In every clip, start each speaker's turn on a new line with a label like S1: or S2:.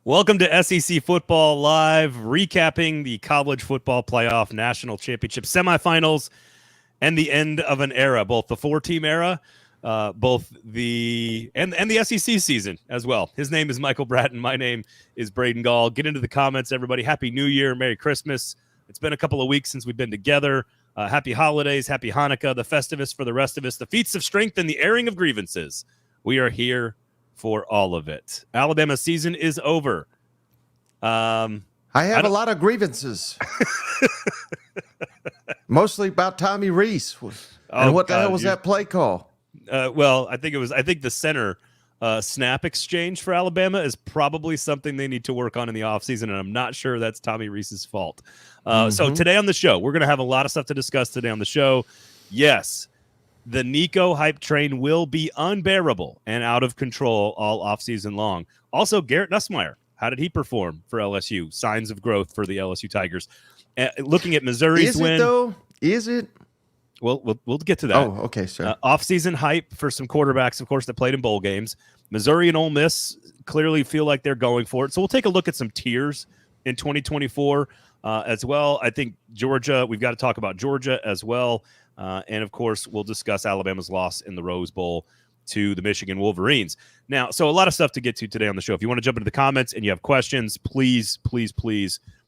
S1: Welcome to SEC Football Live, recapping the college football playoff national championship semifinals and the end of an era, both the four-team era, both the SEC season as well. His name is Michael Bratton. My name is Braden Gall. Get into the comments, everybody. Happy New Year, Merry Christmas. It's been a couple of weeks since we've been together. Happy holidays, happy Hanukkah, the Festivus for the rest of us, the feats of strength and the airing of grievances. We are here for all of it. Alabama's season is over.
S2: I have a lot of grievances. Mostly about Tommy Rees. And what the hell was that play call?
S1: Well, I think the center snap exchange for Alabama is probably something they need to work on in the offseason, and I'm not sure that's Tommy Rees's fault. So today on the show, we're going to have a lot of stuff to discuss today on the show. Yes, the Nico hype train will be unbearable and out of control all offseason long. Also, Garrett Nussmeier, how did he perform for LSU? Signs of growth for the LSU Tigers. Looking at Missouri's win.
S2: Is it?
S1: We'll get to that.
S2: Oh, okay, sure.
S1: Off-season hype for some quarterbacks, of course, that played in bowl games. Missouri and Ole Miss clearly feel like they're going for it. So we'll take a look at some tiers in 2024 as well. I think Georgia, we've got to talk about Georgia as well. And, of course, we'll discuss Alabama's loss in the Rose Bowl to the Michigan Wolverines. Now, so a lot of stuff to get to today on the show. If you want to jump into the comments and you have questions, please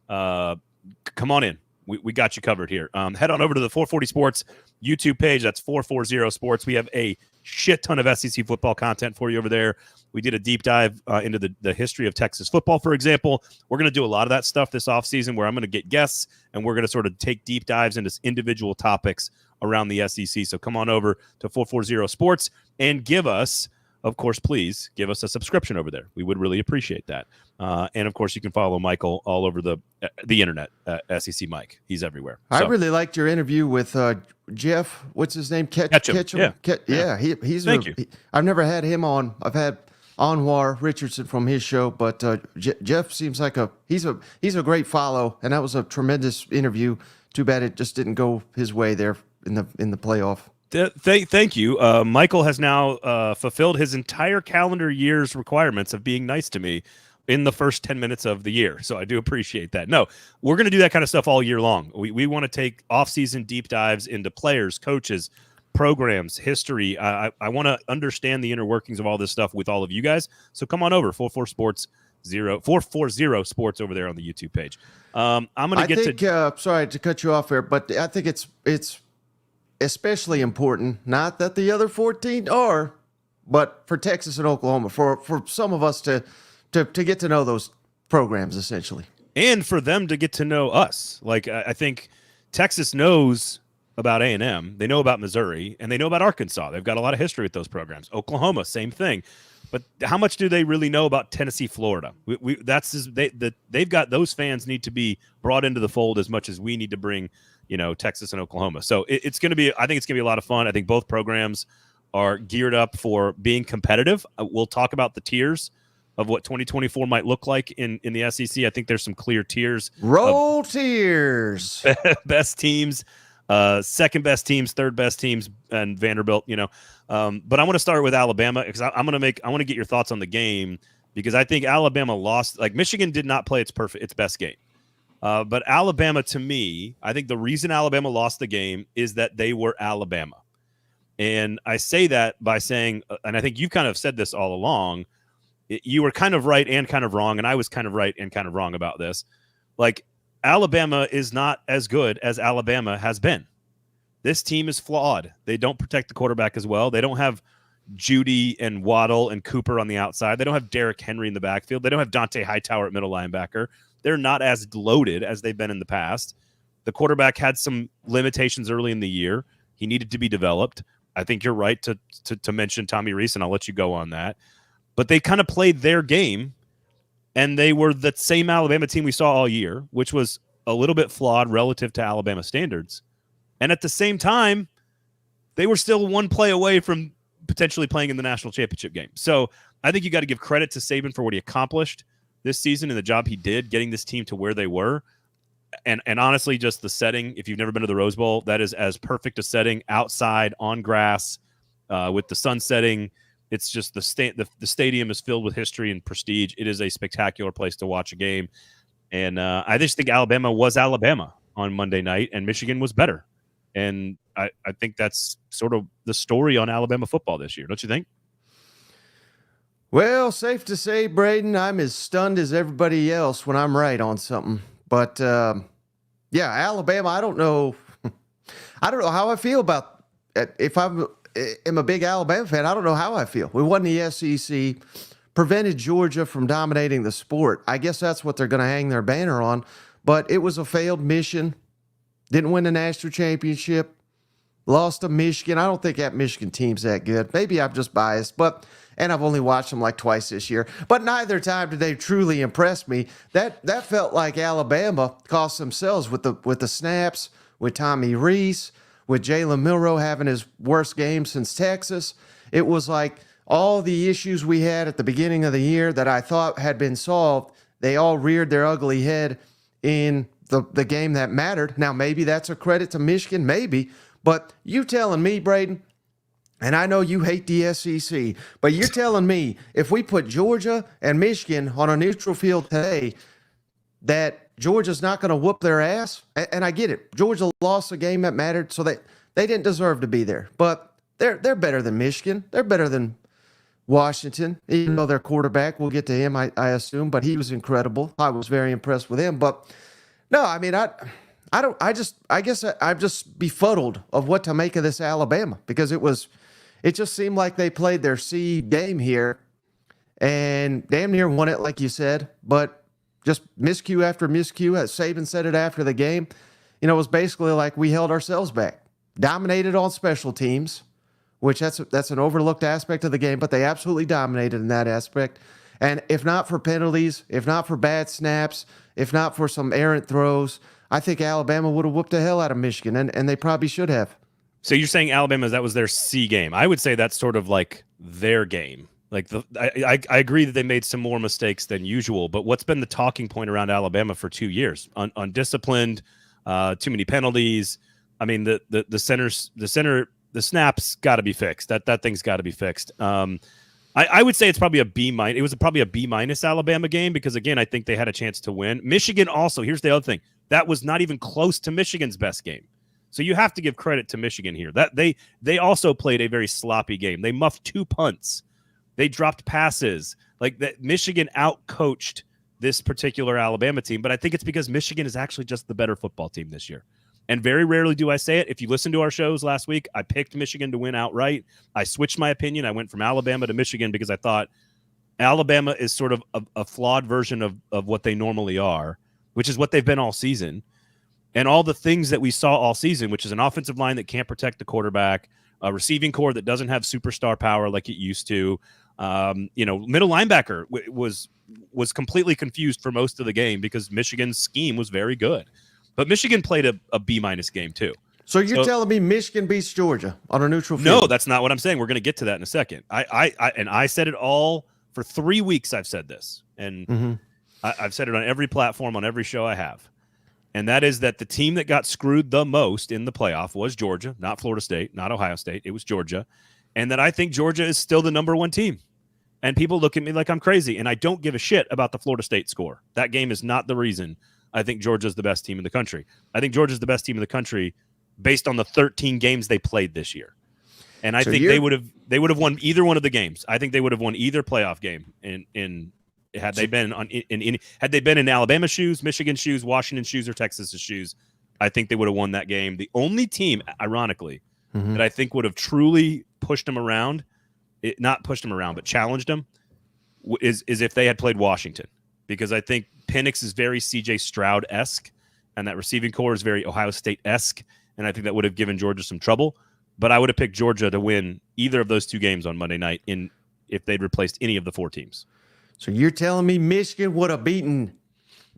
S1: come on in. We got you covered here. Head on over to the 440 Sports YouTube page. That's 440 Sports. We have a shit ton of SEC football content for you over there. We did a deep dive into the history of Texas football, for example. We're going to do a lot of that stuff this offseason where I'm going to get guests and we're going to sort of take deep dives into individual topics around the SEC. So come on over to 440 Sports and give us, of course, please give us a subscription over there. We would really appreciate that. And, of course, you can follow Michael all over the internet, SEC Mike. He's everywhere. So.
S2: I really liked your interview with Jeff. What's his name?
S1: Ketchum.
S2: Yeah. He's
S1: Thank you.
S2: I've never had him on. I've had Anwar Richardson from his show, but Jeff seems like he's a great follow, and that was a tremendous interview. Too bad it just didn't go his way there in the playoff.
S1: Thank you. Michael has now fulfilled his entire calendar year's requirements of being nice to me in the first 10 minutes of the year. So I do appreciate that. No, we're going to do that kind of stuff all year long. We want to take off-season deep dives into players, coaches, programs, history. I want to understand the inner workings of all this stuff with all of you guys. So come on over, 440 Sports over there on the YouTube page. I'm going to get to...
S2: sorry to cut you off there, but I think it's especially important, not that the other 14 are, but for Texas and Oklahoma, for some of us to get to know those programs, essentially.
S1: And for them to get to know us. Like, I think Texas knows about A&M, they know about Missouri, and they know about Arkansas. They've got a lot of history with those programs. Oklahoma, same thing. But how much do they really know about Tennessee, Florida? They've got those fans need to be brought into the fold as much as we need to bring, Texas and Oklahoma. So I think it's going to be a lot of fun. I think both programs are geared up for being competitive. We'll talk about the tiers of what 2024 might look like in the SEC. I think there's some clear tiers.
S2: Roll tiers.
S1: Best teams, second best teams, third best teams, and Vanderbilt, But I want to start with Alabama because I want to get your thoughts on the game because I think Alabama lost. Like Michigan did not play its best game. But Alabama, to me, I think the reason Alabama lost the game is that they were Alabama. And I say that by saying, and I think you kind of said this all along, you were kind of right and kind of wrong, and I was kind of right and kind of wrong about this. Like, Alabama is not as good as Alabama has been. This team is flawed. They don't protect the quarterback as well. They don't have Judy and Waddle and Cooper on the outside. They don't have Derrick Henry in the backfield. They don't have Dante Hightower at middle linebacker. They're not as loaded as they've been in the past. The quarterback had some limitations early in the year. He needed to be developed. I think you're right to mention Tommy Rees, and I'll let you go on that. But they kind of played their game, and they were the same Alabama team we saw all year, which was a little bit flawed relative to Alabama standards. And at the same time, they were still one play away from potentially playing in the national championship game. So I think you got to give credit to Saban for what he accomplished this season and the job he did getting this team to where they were. And honestly, just the setting, if you've never been to the Rose Bowl, that is as perfect a setting outside on grass with the sun setting It's just the stadium is filled with history and prestige. It is a spectacular place to watch a game. And I just think Alabama was Alabama on Monday night, and Michigan was better. And I think that's sort of the story on Alabama football this year, don't you think?
S2: Well, safe to say, Braden, I'm as stunned as everybody else when I'm right on something. But yeah, Alabama, I don't know how I feel about it. If I'm a big Alabama fan, I don't know how I feel. We won the SEC, prevented Georgia from dominating the sport. I guess that's what they're going to hang their banner on. But it was a failed mission. Didn't win the national championship. Lost to Michigan. I don't think that Michigan team's that good. Maybe I'm just biased, and I've only watched them like twice this year. But neither time did they truly impress me. That felt like Alabama cost themselves with the snaps, with Tommy Rees, with Jalen Milroe having his worst game since Texas. It was like all the issues we had at the beginning of the year that I thought had been solved, they all reared their ugly head in the game that mattered. Now, maybe that's a credit to Michigan, maybe. But you telling me, Braden, and I know you hate the SEC, but you're telling me if we put Georgia and Michigan on a neutral field today, that Georgia's not going to whoop their ass? And I get it. Georgia lost a game that mattered, so they didn't deserve to be there. But they're better than Michigan. They're better than Washington, even though their quarterback, we'll get to him, I assume, but he was incredible. I was very impressed with him. But no, I mean, I guess I'm just befuddled of what to make of this Alabama, because it just seemed like they played their C game here and damn near won it, like you said, but just miscue after miscue. As Saban said it after the game, it was basically like we held ourselves back, dominated on special teams, which that's an overlooked aspect of the game, but they absolutely dominated in that aspect. And if not for penalties, if not for bad snaps, if not for some errant throws, I think Alabama would have whooped the hell out of Michigan, and they probably should have.
S1: So you're saying Alabama, that was their C game. I would say that's sort of like their game. Like I agree that they made some more mistakes than usual, but what's been the talking point around Alabama for 2 years? Undisciplined, too many penalties. I mean, the snaps got to be fixed. That thing's got to be fixed. I would say it's probably a B minus. It was probably a B minus Alabama game because, again, I think they had a chance to win. Michigan also, here's the other thing. That was not even close to Michigan's best game. So you have to give credit to Michigan here. That they also played a very sloppy game. They muffed 2 punts. They dropped passes. Like that, Michigan outcoached this particular Alabama team, but I think it's because Michigan is actually just the better football team this year. And very rarely do I say it. If you listen to our shows last week, I picked Michigan to win outright. I switched my opinion. I went from Alabama to Michigan because I thought Alabama is sort of a flawed version of what they normally are, which is what they've been all season. And all the things that we saw all season, which is an offensive line that can't protect the quarterback, a receiving core that doesn't have superstar power like it used to. Middle linebacker was completely confused for most of the game because Michigan's scheme was very good. But Michigan played a B-minus game too.
S2: So you're telling me Michigan beats Georgia on a neutral field?
S1: No, that's not what I'm saying. We're going to get to that in a second. I said it all for 3 weeks. I've said this, and I've said it on every platform, on every show I have. And that is that the team that got screwed the most in the playoff was Georgia, not Florida State, not Ohio State. It was Georgia. And that I think Georgia is still the number one team. And people look at me like I'm crazy. And I don't give a shit about the Florida State score. That game is not the reason I think Georgia's the best team in the country. I think Georgia's the best team in the country based on the 13 games they played this year. And I think they would have won either one of the games. I think they would have won either playoff game had they been in Alabama shoes, Michigan shoes, Washington shoes, or Texas's shoes. I think they would have won that game. The only team, ironically, that I think would have truly pushed them around, not pushed them around, but challenged them, is if they had played Washington. Because I think Penix is very C.J. Stroud-esque, and that receiving core is very Ohio State-esque, and I think that would have given Georgia some trouble. But I would have picked Georgia to win either of those 2 games on Monday night if they'd replaced any of the 4 teams. So
S2: you're telling me Michigan would have beaten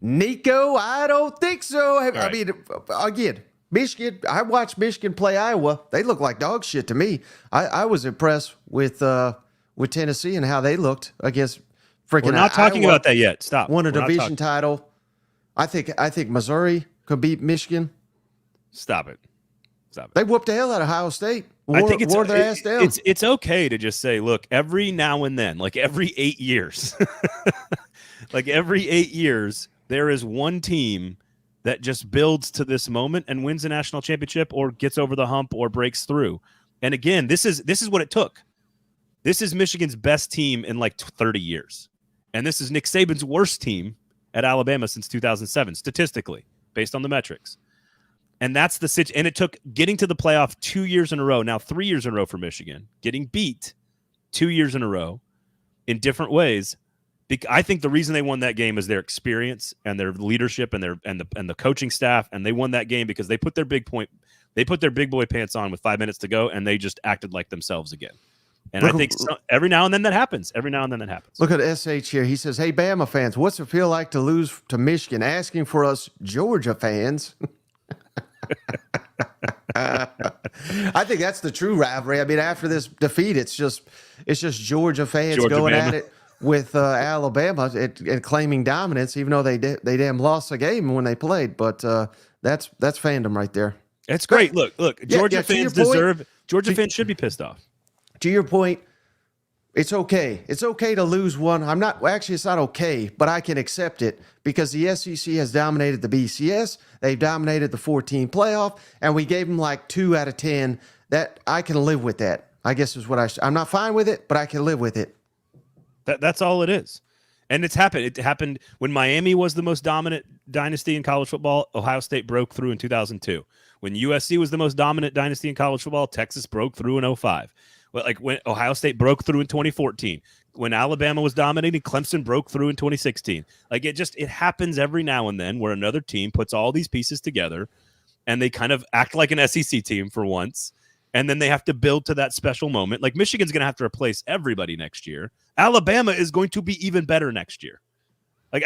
S2: Nico? I don't think so.
S1: Right.
S2: I mean, again, Michigan, I watched Michigan play Iowa. They look like dog shit to me. I was impressed with Tennessee and how they looked against freaking
S1: We're not talking
S2: Iowa.
S1: About that yet. Stop.
S2: Won a division title. I think Missouri could beat Michigan.
S1: Stop it. Stop it.
S2: They whooped the hell out of Ohio State.
S1: I think
S2: wore their ass down.
S1: It's okay to just say, look, every now and then, like every 8 years, like every 8 years, there is one team that just builds to this moment and wins a national championship or gets over the hump or breaks through. And again, this is what it took. This is Michigan's best team in like 30 years. And this is Nick Saban's worst team at Alabama since 2007, statistically, based on the metrics. And that's the situation. And it took getting to the playoff 2 years in a row, now 3 years in a row for Michigan, getting beat 2 years in a row in different ways. I think the reason they won that game is their experience and their leadership and the coaching staff. And they won that game because they put their big boy pants on with 5 minutes to go, and they just acted like themselves again. And I think every now and then that happens.
S2: Look at SH here. He says, "Hey, Bama fans, what's it feel like to lose to Michigan? Asking for us Georgia fans." I think that's the true rivalry. I mean, after this defeat, it's just Georgia fans going at it with Alabama and claiming dominance, even though they damn lost a game when they played. But that's fandom right there.
S1: It's great. Look, Georgia fans Georgia fans should be pissed off.
S2: To your point, it's okay. It's okay to lose one. It's not okay, but I can accept it because the SEC has dominated the BCS. They've dominated the 14 playoff, and we gave them like 2 out of 10. That I can live with that, I guess is what I'm not fine with it, but I can live with it.
S1: That's all it is. And it's happened. It happened when Miami was the most dominant dynasty in college football. Ohio State broke through in 2002. When USC was the most dominant dynasty in college football, Texas broke through in 2005. Like when Ohio State broke through in 2014, when Alabama was dominating, Clemson broke through in 2016. Like it happens every now and then where another team puts all these pieces together and they kind of act like an SEC team for once. And then they have to build to that special moment. Like Michigan's going to have to replace everybody next year. Alabama is going to be even better next year. Like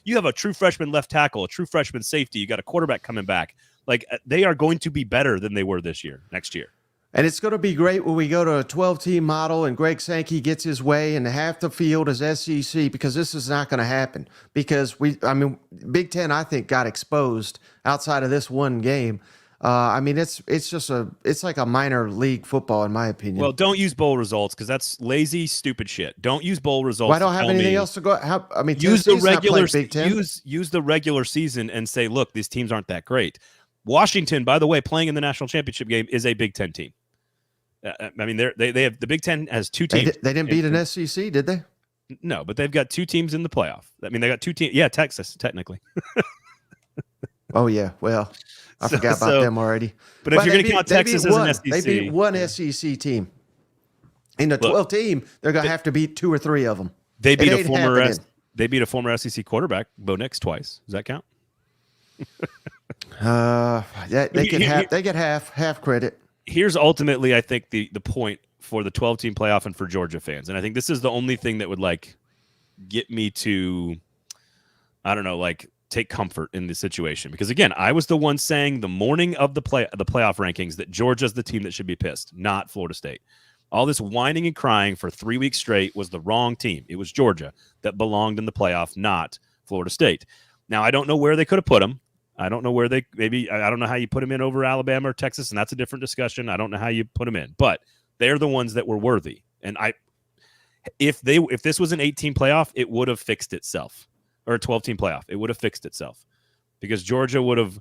S1: you have a true freshman left tackle, a true freshman safety. You got a quarterback coming back. Like they are going to be better than they were next year.
S2: And it's going to be great when we go to a 12-team model and Greg Sankey gets his way and half the field is SEC, because this is not going to happen. Because Big Ten, I think, got exposed outside of this one game. It's like a minor league football, in my opinion.
S1: Well, don't use bowl results because that's lazy, stupid shit. Don't use bowl results.
S2: Well, I don't have anything else to go.
S1: Use the regular Big Ten. Use the regular season and say, look, these teams aren't that great. Washington, by the way, playing in the national championship game is a Big Ten team. They have the Big Ten has 2 teams.
S2: They didn't beat an SEC, did they?
S1: No, but they've got 2 teams in the playoff. They got 2 teams. Yeah, Texas, technically.
S2: Oh, yeah. Well, I forgot about them already.
S1: But if you're going to count Texas as an SEC.
S2: They beat one SEC team. In the 12 team, they're going to have to beat 2 or 3 of them.
S1: They beat a former SEC quarterback, Bo Nix, twice. Does that count?
S2: They get half credit.
S1: Here's ultimately, I think, the point for the 12-team playoff and for Georgia fans. And I think this is the only thing that would get me to, I don't know, take comfort in the situation. Because again, I was the one saying the morning of the playoff rankings that Georgia's the team that should be pissed, not Florida State. All this whining and crying for 3 weeks straight was the wrong team. It was Georgia that belonged in the playoff, not Florida State. Now, I don't know where they could have put them. I don't know where I don't know how you put them in over Alabama or Texas, and that's a different discussion. I don't know how you put them in, but they're the ones that were worthy. And if this was an 18 playoff, it would have fixed itself, or a 12-team playoff. It would have fixed itself because Georgia would have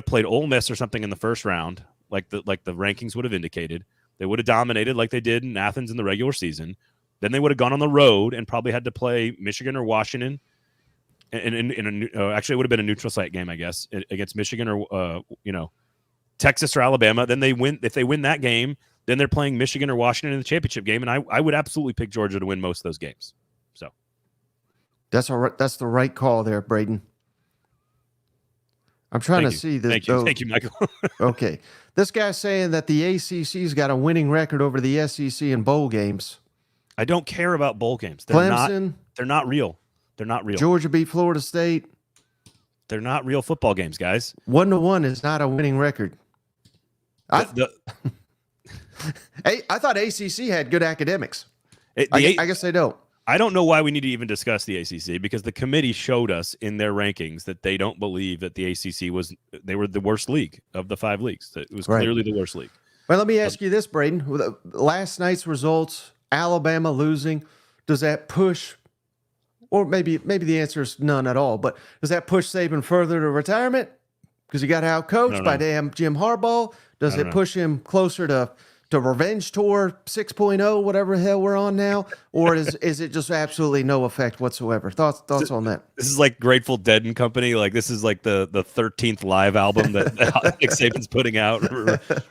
S1: played Ole Miss or something in the first round, like the rankings would have indicated. They would have dominated like they did in Athens in the regular season. Then they would have gone on the road and probably had to play Michigan or Washington. Actually, it would have been a neutral site game, I guess, against Michigan or Texas or Alabama. Then they win. If they win that game, then they're playing Michigan or Washington in the championship game, and I would absolutely pick Georgia to win most of those games. So
S2: that's all right. That's the right call there, Braden. I'm trying to see this.
S1: Thank you, Michael.
S2: Okay, this guy's saying that the ACC's got a winning record over the SEC in bowl games.
S1: I don't care about bowl games. They're not real. They're not real.
S2: Georgia beat Florida State.
S1: They're not real football games, guys.
S2: 1-1 is not a winning record. I thought ACC had good academics. I guess they don't.
S1: I don't know why we need to even discuss the ACC, because the committee showed us in their rankings that they don't believe that the ACC they were the worst league of the 5 leagues. That it was clearly the worst league.
S2: Well, let me ask you this, Braden. With last night's results, Alabama losing, does that push, or maybe the answer is none at all, but does that push Saban further to retirement because he got outcoached by damn Jim Harbaugh? Does it push him closer to Revenge Tour 6.0, whatever the hell we're on now? Or is it just absolutely no effect whatsoever? Thoughts on that?
S1: This is like Grateful Dead and Company. Like, this is like the 13th live album that Nick Saban's putting out,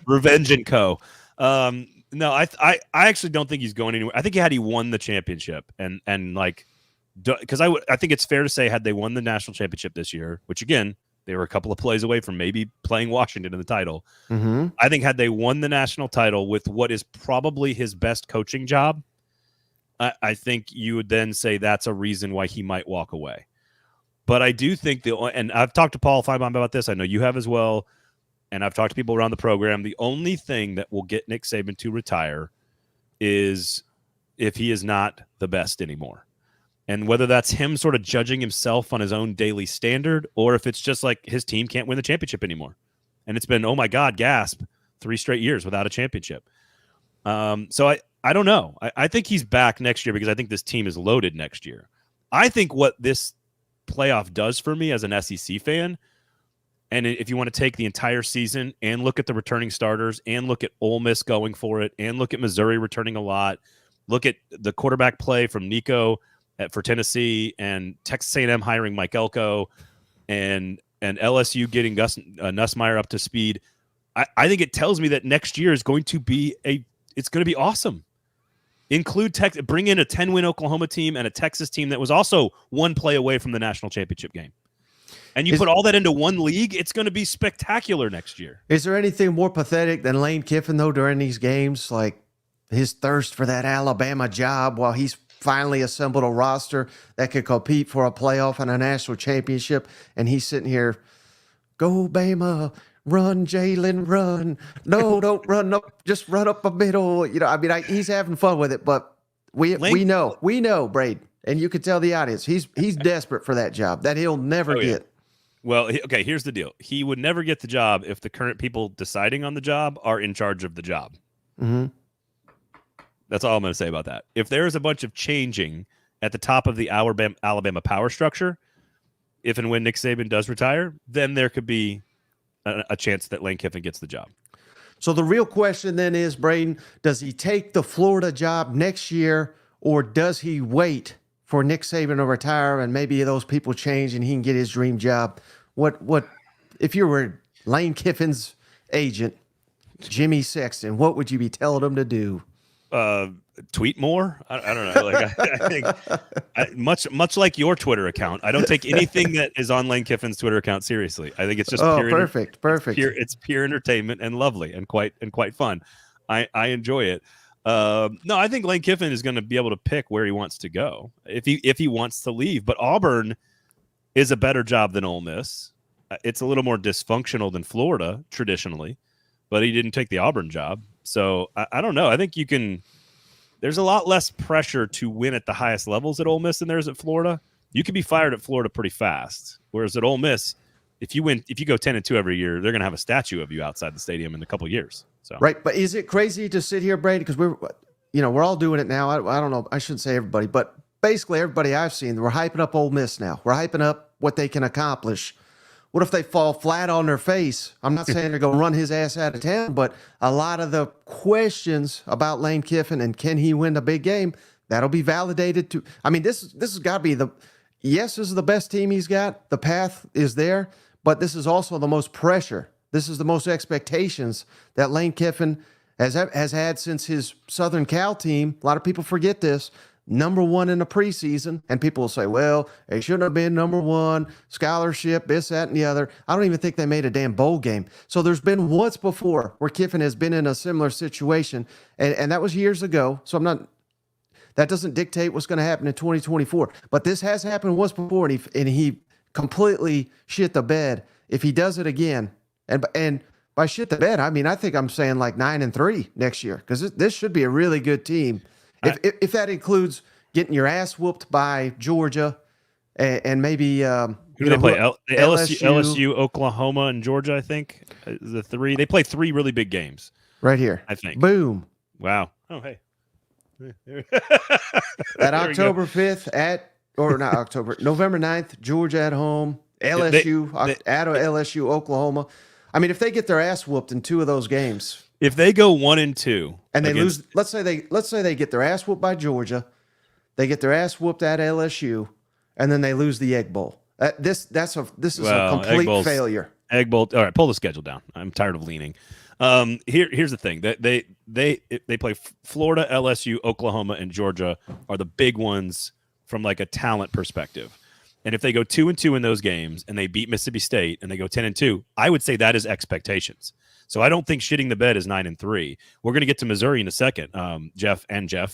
S1: Revenge and Co. No, I actually don't think he's going anywhere. I think had he won the championship and like, because I think it's fair to say, had they won the national championship this year, which again, they were a couple of plays away from maybe playing Washington in the title. Mm-hmm. I think had they won the national title with what is probably his best coaching job, I think you would then say that's a reason why he might walk away. But I do think and I've talked to Paul Feinbaum about this. I know you have as well. And I've talked to people around the program. The only thing that will get Nick Saban to retire is if he is not the best anymore. And whether that's him sort of judging himself on his own daily standard, or if it's just like his team can't win the championship anymore. And it's been, oh my God, gasp, 3 straight years without a championship. So I don't know. I think he's back next year because I think this team is loaded next year. I think what this playoff does for me as an SEC fan, and if you want to take the entire season and look at the returning starters and look at Ole Miss going for it and look at Missouri returning a lot, look at the quarterback play from Nico for Tennessee and Texas A&M hiring Mike Elko and LSU getting Nussmeier up to speed, I think it tells me that next year is going to be it's going to be awesome. Bring in a 10-win Oklahoma team and a Texas team that was also 1 play away from the national championship game. And you put all that into one league, it's going to be spectacular next year.
S2: Is there anything more pathetic than Lane Kiffin, though, during these games? Like his thirst for that Alabama job while he's finally assembled a roster that could compete for a playoff and a national championship. And he's sitting here, go Bama, run Jalen, run. No, don't run up, just run up the middle. You know, I mean, he's having fun with it, but we know, Braden, and you could tell the audience, he's desperate for that job that he'll never get.
S1: Well, okay, here's the deal. He would never get the job if the current people deciding on the job are in charge of the job. Mm-hmm. That's all I'm going to say about that. If there is a bunch of changing at the top of the Alabama power structure, if and when Nick Saban does retire, then there could be a chance that Lane Kiffin gets the job.
S2: So the real question then is, Braden, does he take the Florida job next year, or does he wait for Nick Saban to retire and maybe those people change and he can get his dream job? What if you were Lane Kiffin's agent, Jimmy Sexton, what would you be telling him to do?
S1: Tweet more. I don't know. Like I think much like your Twitter account, I don't take anything that is on Lane Kiffin's Twitter account seriously. I think it's just
S2: perfect.
S1: It's pure entertainment and lovely and quite fun. I enjoy it. No, I think Lane Kiffin is going to be able to pick where he wants to go if he wants to leave. But Auburn is a better job than Ole Miss. It's a little more dysfunctional than Florida traditionally, but he didn't take the Auburn job. So I don't know. I think there's a lot less pressure to win at the highest levels at Ole Miss than there is at Florida. You can be fired at Florida pretty fast. Whereas at Ole Miss, if you go 10-2 every year, they're going to have a statue of you outside the stadium in a couple of years. So
S2: right. But is it crazy to sit here, Brady? Because we're all doing it now. I don't know. I shouldn't say everybody, but basically everybody I've seen, we're hyping up Ole Miss now. We're hyping up what they can accomplish. What if they fall flat on their face? I'm not saying they're going to run his ass out of town, but a lot of the questions about Lane Kiffin and can he win the big game, that'll be validated too. I mean, this has got to be this is the best team he's got. The path is there, but this is also the most pressure. This is the most expectations that Lane Kiffin has had since his Southern Cal team. A lot of people forget this. Number 1 in the preseason, and people will say, well, they shouldn't have been number 1, scholarship, this, that, and the other. I don't even think they made a damn bowl game. So there's been once before where Kiffin has been in a similar situation, and that was years ago. So that doesn't dictate what's going to happen in 2024. But this has happened once before, and he completely shit the bed. If he does it again, and by shit the bed, I mean, I think I'm saying like 9-3 next year, because this should be a really good team. If that includes, getting your ass whooped by Georgia, and maybe
S1: who do they play? LSU, Oklahoma, and Georgia. I think the three. They play three really big games
S2: right here.
S1: I think.
S2: Boom.
S1: Wow. Oh hey.
S2: At October 5th November 9th, Georgia at home. LSU at LSU, Oklahoma. I mean, if they get their ass whooped in two of those games,
S1: if they go 1-2
S2: and they lose, let's say they get their ass whooped by Georgia, they get their ass whooped at LSU, and then they lose the Egg Bowl. This is a complete failure.
S1: Egg Bowl. All right, pull the schedule down. I'm tired of leaning. Here's the thing. They play Florida, LSU, Oklahoma, and Georgia are the big ones from like a talent perspective. And if they go 2-2 in those games and they beat Mississippi State and they go 10-2, I would say that is expectations. So I don't think shitting the bed is 9-3. We're going to get to Missouri in a second. Jeff,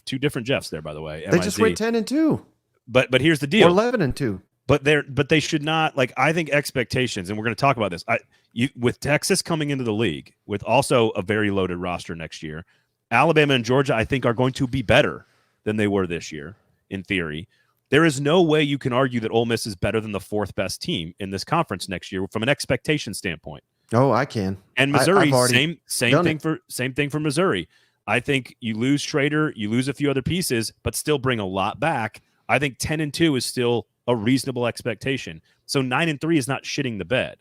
S1: two different Jeffs there, by the way.
S2: They just went 10-2.
S1: But here's the deal.
S2: Or 11-2.
S1: But they should not, like, I think expectations, and we're going to talk about this. With Texas coming into the league with also a very loaded roster next year, Alabama and Georgia, I think, are going to be better than they were this year, in theory. There is no way you can argue that Ole Miss is better than the fourth best team in this conference next year from an expectation standpoint.
S2: Oh, I can.
S1: And Missouri, same thing for Missouri. I think you lose Schrader, you lose a few other pieces, but still bring a lot back. I think 10-2 is still a reasonable expectation. So 9-3 is not shitting the bed.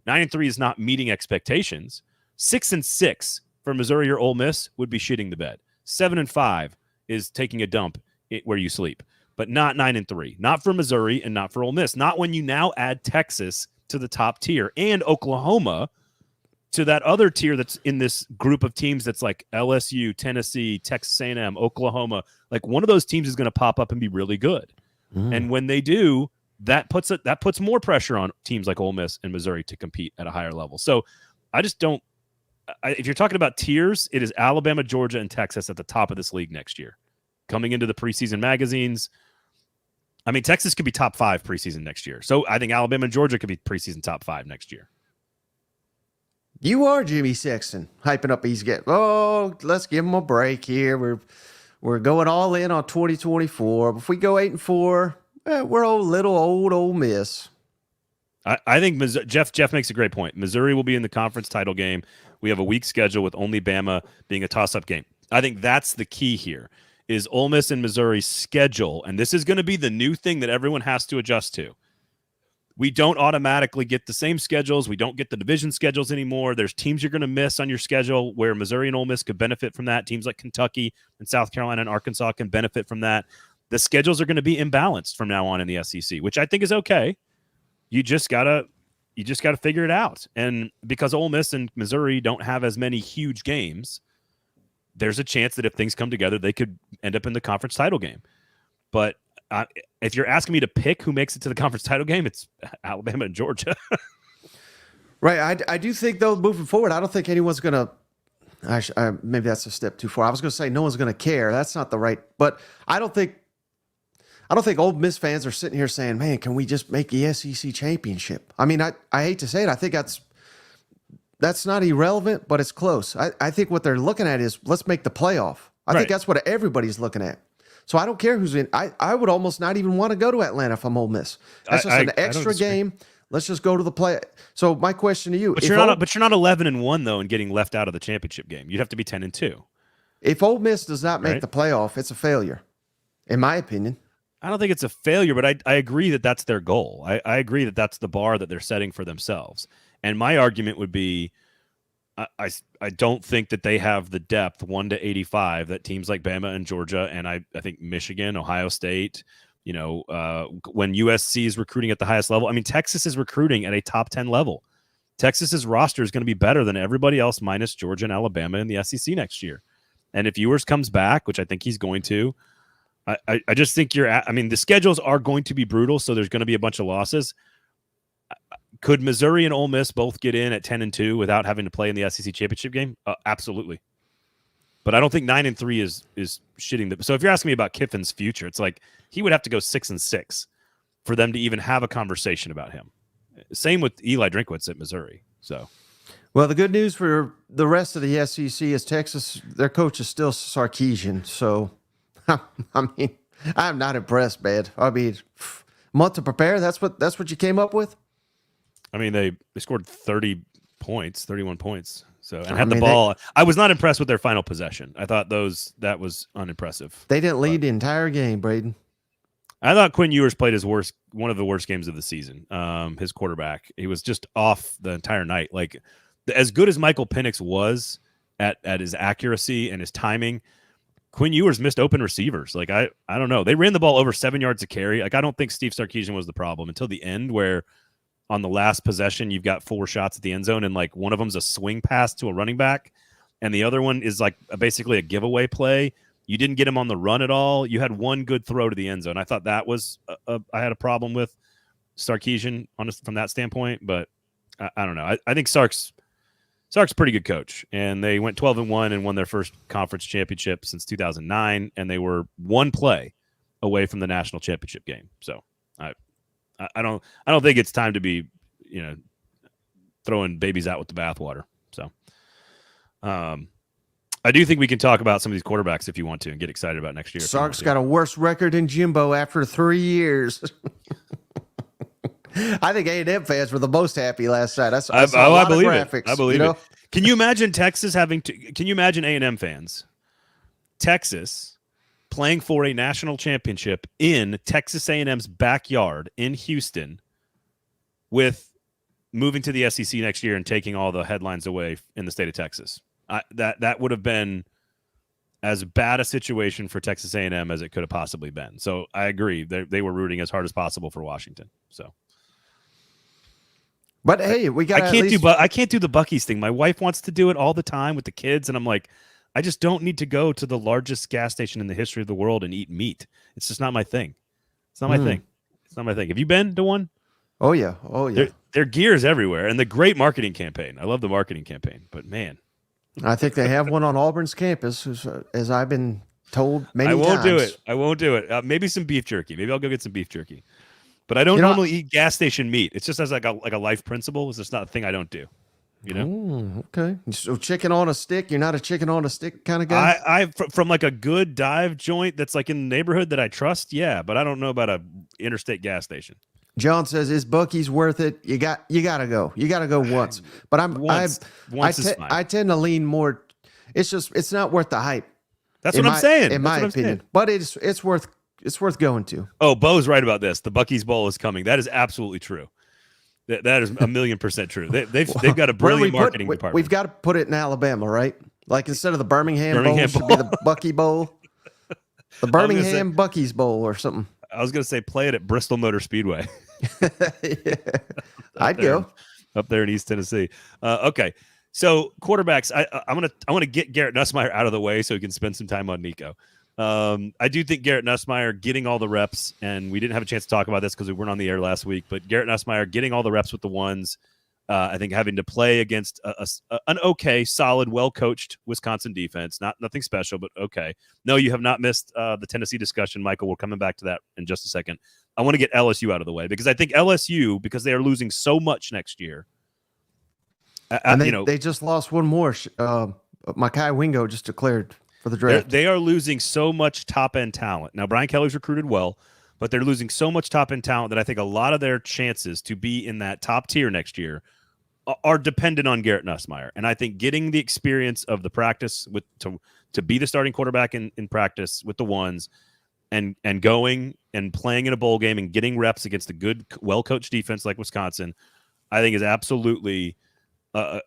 S1: 9-3 is not meeting expectations. 6-6 for Missouri or Ole Miss would be shitting the bed. 7-5 is taking a dump where you sleep. But not 9-3, not for Missouri and not for Ole Miss. Not when you now add Texas to the top tier and Oklahoma to that other tier that's in this group of teams that's like LSU, Tennessee, Texas A&M, Oklahoma. Like one of those teams is going to pop up and be really good. And when they do, that puts more pressure on teams like Ole Miss and Missouri to compete at a higher level. So I just don't. If you're talking about tiers, it is Alabama, Georgia, and Texas at the top of this league next year. Coming into the preseason magazines, I mean, Texas could be top 5 preseason next year. So I think Alabama and Georgia could be preseason top 5 next year.
S2: You are Jimmy Sexton hyping up these guys. Oh, let's give them a break here. We're going all in on 2024. If we go 8-4, we're little old Ole Miss.
S1: I think Jeff makes a great point. Missouri will be in the conference title game. We have a weak schedule with only Bama being a toss-up game. I think that's the key here. Is Ole Miss and Missouri's schedule, and this is going to be the new thing that everyone has to adjust to. We don't automatically get the same schedules. We don't get the division schedules anymore. There's teams you're going to miss on your schedule where Missouri and Ole Miss could benefit from that. Teams like Kentucky and South Carolina and Arkansas can benefit from that. The schedules are going to be imbalanced from now on in the SEC, which I think is okay. You just gotta figure it out. And because Ole Miss and Missouri don't have as many huge games, there's a chance that if things come together, they could end up in the conference title game. But if you're asking me to pick who makes it to the conference title game, it's Alabama and Georgia.
S2: Right. I do think, though, moving forward, I don't think anyone's going to maybe that's a step too far. I was going to say no one's going to care. That's not the right. But I don't think Ole Miss fans are sitting here saying, man, can we just make the SEC championship? I mean, I hate to say it. I think that's not irrelevant, but it's close. I think what they're looking at is let's make the playoff. I think that's what everybody's looking at. So I don't care who's in. I would almost not even want to go to Atlanta if I'm Ole Miss. That's just an extra game. Let's just go to the play. So my question to you:
S1: But you're not 11-1 though, and getting left out of the championship game. You'd have to be 10-2.
S2: If Ole Miss does not make the playoff, it's a failure, in my opinion.
S1: I don't think it's a failure, but I agree that that's their goal. I agree that that's the bar that they're setting for themselves. And my argument would be, I don't think that they have the depth 1-85 that teams like Bama and Georgia, and I think Michigan, Ohio State, when USC is recruiting at the highest level. I mean, Texas is recruiting at a top 10 level. Texas's roster is going to be better than everybody else minus Georgia and Alabama in the SEC next year. And if Ewers comes back, which I think he's going to, I just think the schedules are going to be brutal, so there's going to be a bunch of losses. Could Missouri and Ole Miss both get in at 10-2 without having to play in the SEC championship game? Absolutely. But I don't think 9-3 is shitting them. So if you're asking me about Kiffin's future, it's like he would have to go 6-6 for them to even have a conversation about him. Same with Eli Drinkwitz at Missouri. So,
S2: well, the good news for the rest of the SEC is Texas, their coach is still Sarkisian. So, I mean, I'm not impressed, man. I mean, month to prepare. That's what you came up with.
S1: I mean, they scored 30 points, 31 points. So and had the ball. I was not impressed with their final possession. I thought that was unimpressive.
S2: They didn't lead the entire game, Braden.
S1: I thought Quinn Ewers played one of the worst games of the season. His quarterback, he was just off the entire night. Like as good as Michael Penix was at his accuracy and his timing, Quinn Ewers missed open receivers. Like I don't know. They ran the ball over 7 yards a carry. Like I don't think Steve Sarkisian was the problem until the end, where on the last possession you've got 4 shots at the end zone, and like one of them's a swing pass to a running back, and the other one is like basically a giveaway play. You didn't get him on the run at all. You had one good throw to the end zone. I thought that was I had a problem with Sarkisian from that standpoint, but I don't know. I think Sark's a pretty good coach, and they went 12-1 and won their first conference championship since 2009, and they were one play away from the national championship game. So I don't think it's time to be, throwing babies out with the bathwater. So I do think we can talk about some of these quarterbacks if you want to and get excited about next year.
S2: Sark's got a worse record than Jimbo after 3 years. I think A&M fans were the most happy last night. I believe
S1: it. I believe it. Can you imagine Texas can you imagine A&M fans, Texas playing for a national championship in Texas A&M's backyard in Houston with moving to the SEC next year and taking all the headlines away in the state of Texas? That would have been as bad a situation for Texas A&M as it could have possibly been. So I agree. They were rooting as hard as possible for Washington. So,
S2: but hey, I
S1: can't do the Buc-ee's thing. My wife wants to do it all the time with the kids, and I'm like, I just don't need to go to the largest gas station in the history of the world and eat meat. It's just not my thing. It's not my thing. It's not my thing. Have you been to one?
S2: Oh yeah.
S1: Their gear's everywhere, and the great marketing campaign. I love the marketing campaign, but man.
S2: I think they have one on Auburn's campus, as I've been told many times.
S1: I won't do it. Maybe some beef jerky. Maybe I'll go get some beef jerky. But I don't normally eat gas station meat. It's just as like a life principle. It's just not a thing I don't do.
S2: Okay. So chicken on a stick. You're not a chicken on a stick kind of guy?
S1: I from like a good dive joint that's like in the neighborhood that I trust, yeah. But I don't know about a interstate gas station.
S2: John says, "Is Buc-ee's worth it? You got to go. You got to go once." But I tend to lean more. It's not worth the hype.
S1: That's what I'm saying.
S2: In my opinion, but it's worth going to.
S1: Oh, Bo's right about this. The Buc-ee's Bowl is coming. That is absolutely true. That is 1,000,000% true. They've got a brilliant marketing department.
S2: We've got to put it in Alabama, right? Like instead of the Birmingham Bowl, it should be the Buc-ee Bowl. The Birmingham Buc-ee's Bowl or something.
S1: I was going to say play it at Bristol Motor Speedway.
S2: Yeah. I'd go
S1: up there in East Tennessee. Okay, so quarterbacks. I want to get Garrett Nussmeier out of the way so he can spend some time on Nico. I do think Garrett Nussmeier getting all the reps, and we didn't have a chance to talk about this because we weren't on the air last week. But Garrett Nussmeier getting all the reps with the ones. I think having to play against an okay, solid, well-coached Wisconsin defense, nothing special, but okay. No, you have not missed the Tennessee discussion, Michael. We're coming back to that in just a second. I want to get LSU out of the way because I think LSU, because they are losing so much next year.
S2: And they just lost one more. Mekhi Wingo just declared for the draft.
S1: They are losing so much top-end talent. Now, Brian Kelly's recruited well, but they're losing so much top-end talent that I think a lot of their chances to be in that top tier next year are dependent on Garrett Nussmeier. And I think getting the experience of the practice to be the starting quarterback in practice with the ones and going and playing in a bowl game and getting reps against a good, well-coached defense like Wisconsin, I think is absolutely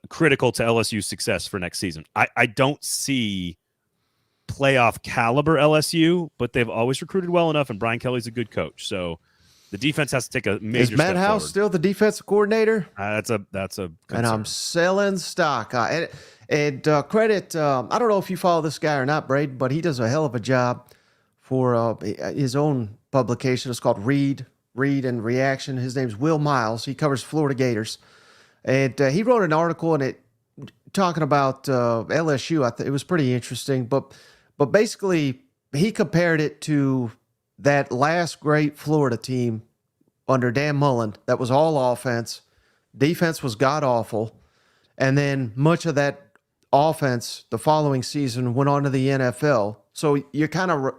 S1: critical to LSU's success for next season. I don't see playoff caliber LSU, but they've always recruited well enough, and Brian Kelly's a good coach. So the defense has to take a major step
S2: Matt House
S1: forward.
S2: Still the defensive coordinator?
S1: That's a concern.
S2: And I'm selling stock. And credit, I don't know if you follow this guy or not, Braden, but he does a hell of a job for his own publication. It's called Read and Reaction. His name's Will Miles. He covers Florida Gators. And he wrote an article in it talking about LSU. It was pretty interesting. But basically, he compared it to that last great Florida team under Dan Mullen that was all offense. Defense was god-awful. And then much of that offense the following season went on to the NFL. So you're kind of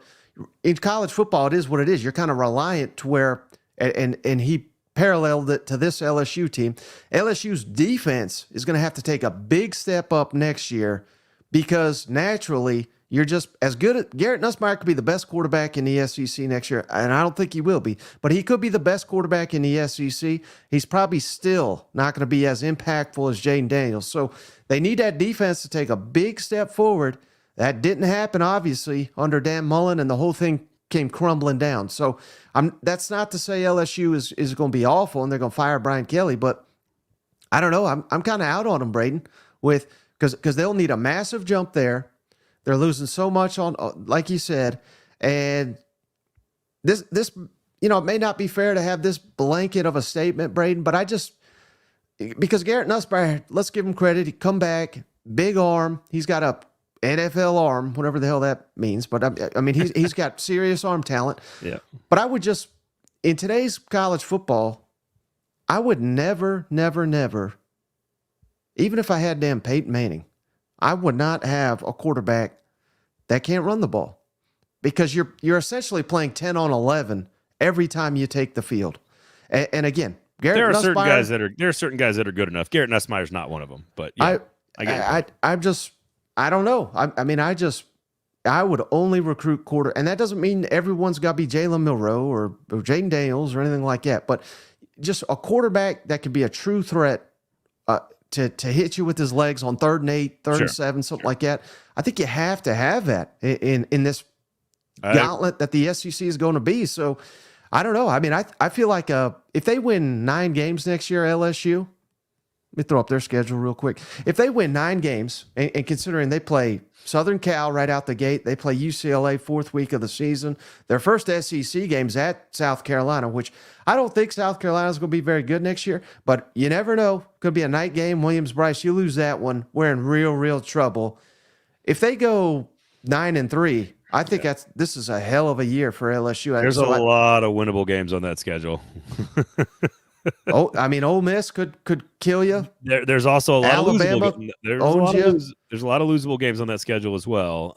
S2: in college football, it is what it is. You're kind of reliant to where, and he paralleled it to this LSU team. LSU's defense is going to have to take a big step up next year because naturally you're just as good at Garrett Nussmeier could be the best quarterback in the SEC next year, and I don't think he will be, but he could be the best quarterback in the SEC. He's probably still not going to be as impactful as Jaden Daniels. So they need that defense to take a big step forward. That didn't happen, obviously, under Dan Mullen, and the whole thing came crumbling down. So that's not to say LSU is going to be awful and they're going to fire Brian Kelly, but I don't know. I'm kind of out on them, Braden, because they'll need a massive jump there. They're losing so much on, like you said, and this it may not be fair to have this blanket of a statement, Braden, but because Garrett Nussmeier, let's give him credit. He come back, big arm. He's got a NFL arm, whatever the hell that means. But I mean, he's got serious arm talent.
S1: Yeah.
S2: But I would just, in today's college football, I would never, even if I had damn Peyton Manning, I would not have a quarterback that can't run the ball because you're essentially playing 10 on 11 every time you take the field. And again, Garrett Nussmeier,
S1: there are certain guys that are good enough. Garrett Nussmeier's not one of them, but yeah,
S2: I don't know. I would only recruit quarter, and that doesn't mean everyone's got to be Jalen Milroe or Jaden Daniels or anything like that, but just a quarterback that could be a true threat to hit you with his legs on 3rd and 8, 3rd and 7, something like that. I think you have to have that in this gauntlet that the SEC is going to be. So I don't know. I mean, I feel like if they win 9 games next year, LSU, let me throw up their schedule real quick. If they win 9 games, and considering they play Southern Cal right out the gate, they play UCLA 4th week of the season. Their first SEC game's at South Carolina, which I don't think South Carolina's going to be very good next year, but you never know. Could be a night game. Williams-Brice, you lose that one, we're in real trouble. If they go 9-3, I think this is a hell of a year for LSU.
S1: There's a lot of winnable games on that schedule.
S2: Ole Miss could kill you.
S1: There's also a lot
S2: Alabama
S1: of losable. There's a lot of losable games on that schedule as well.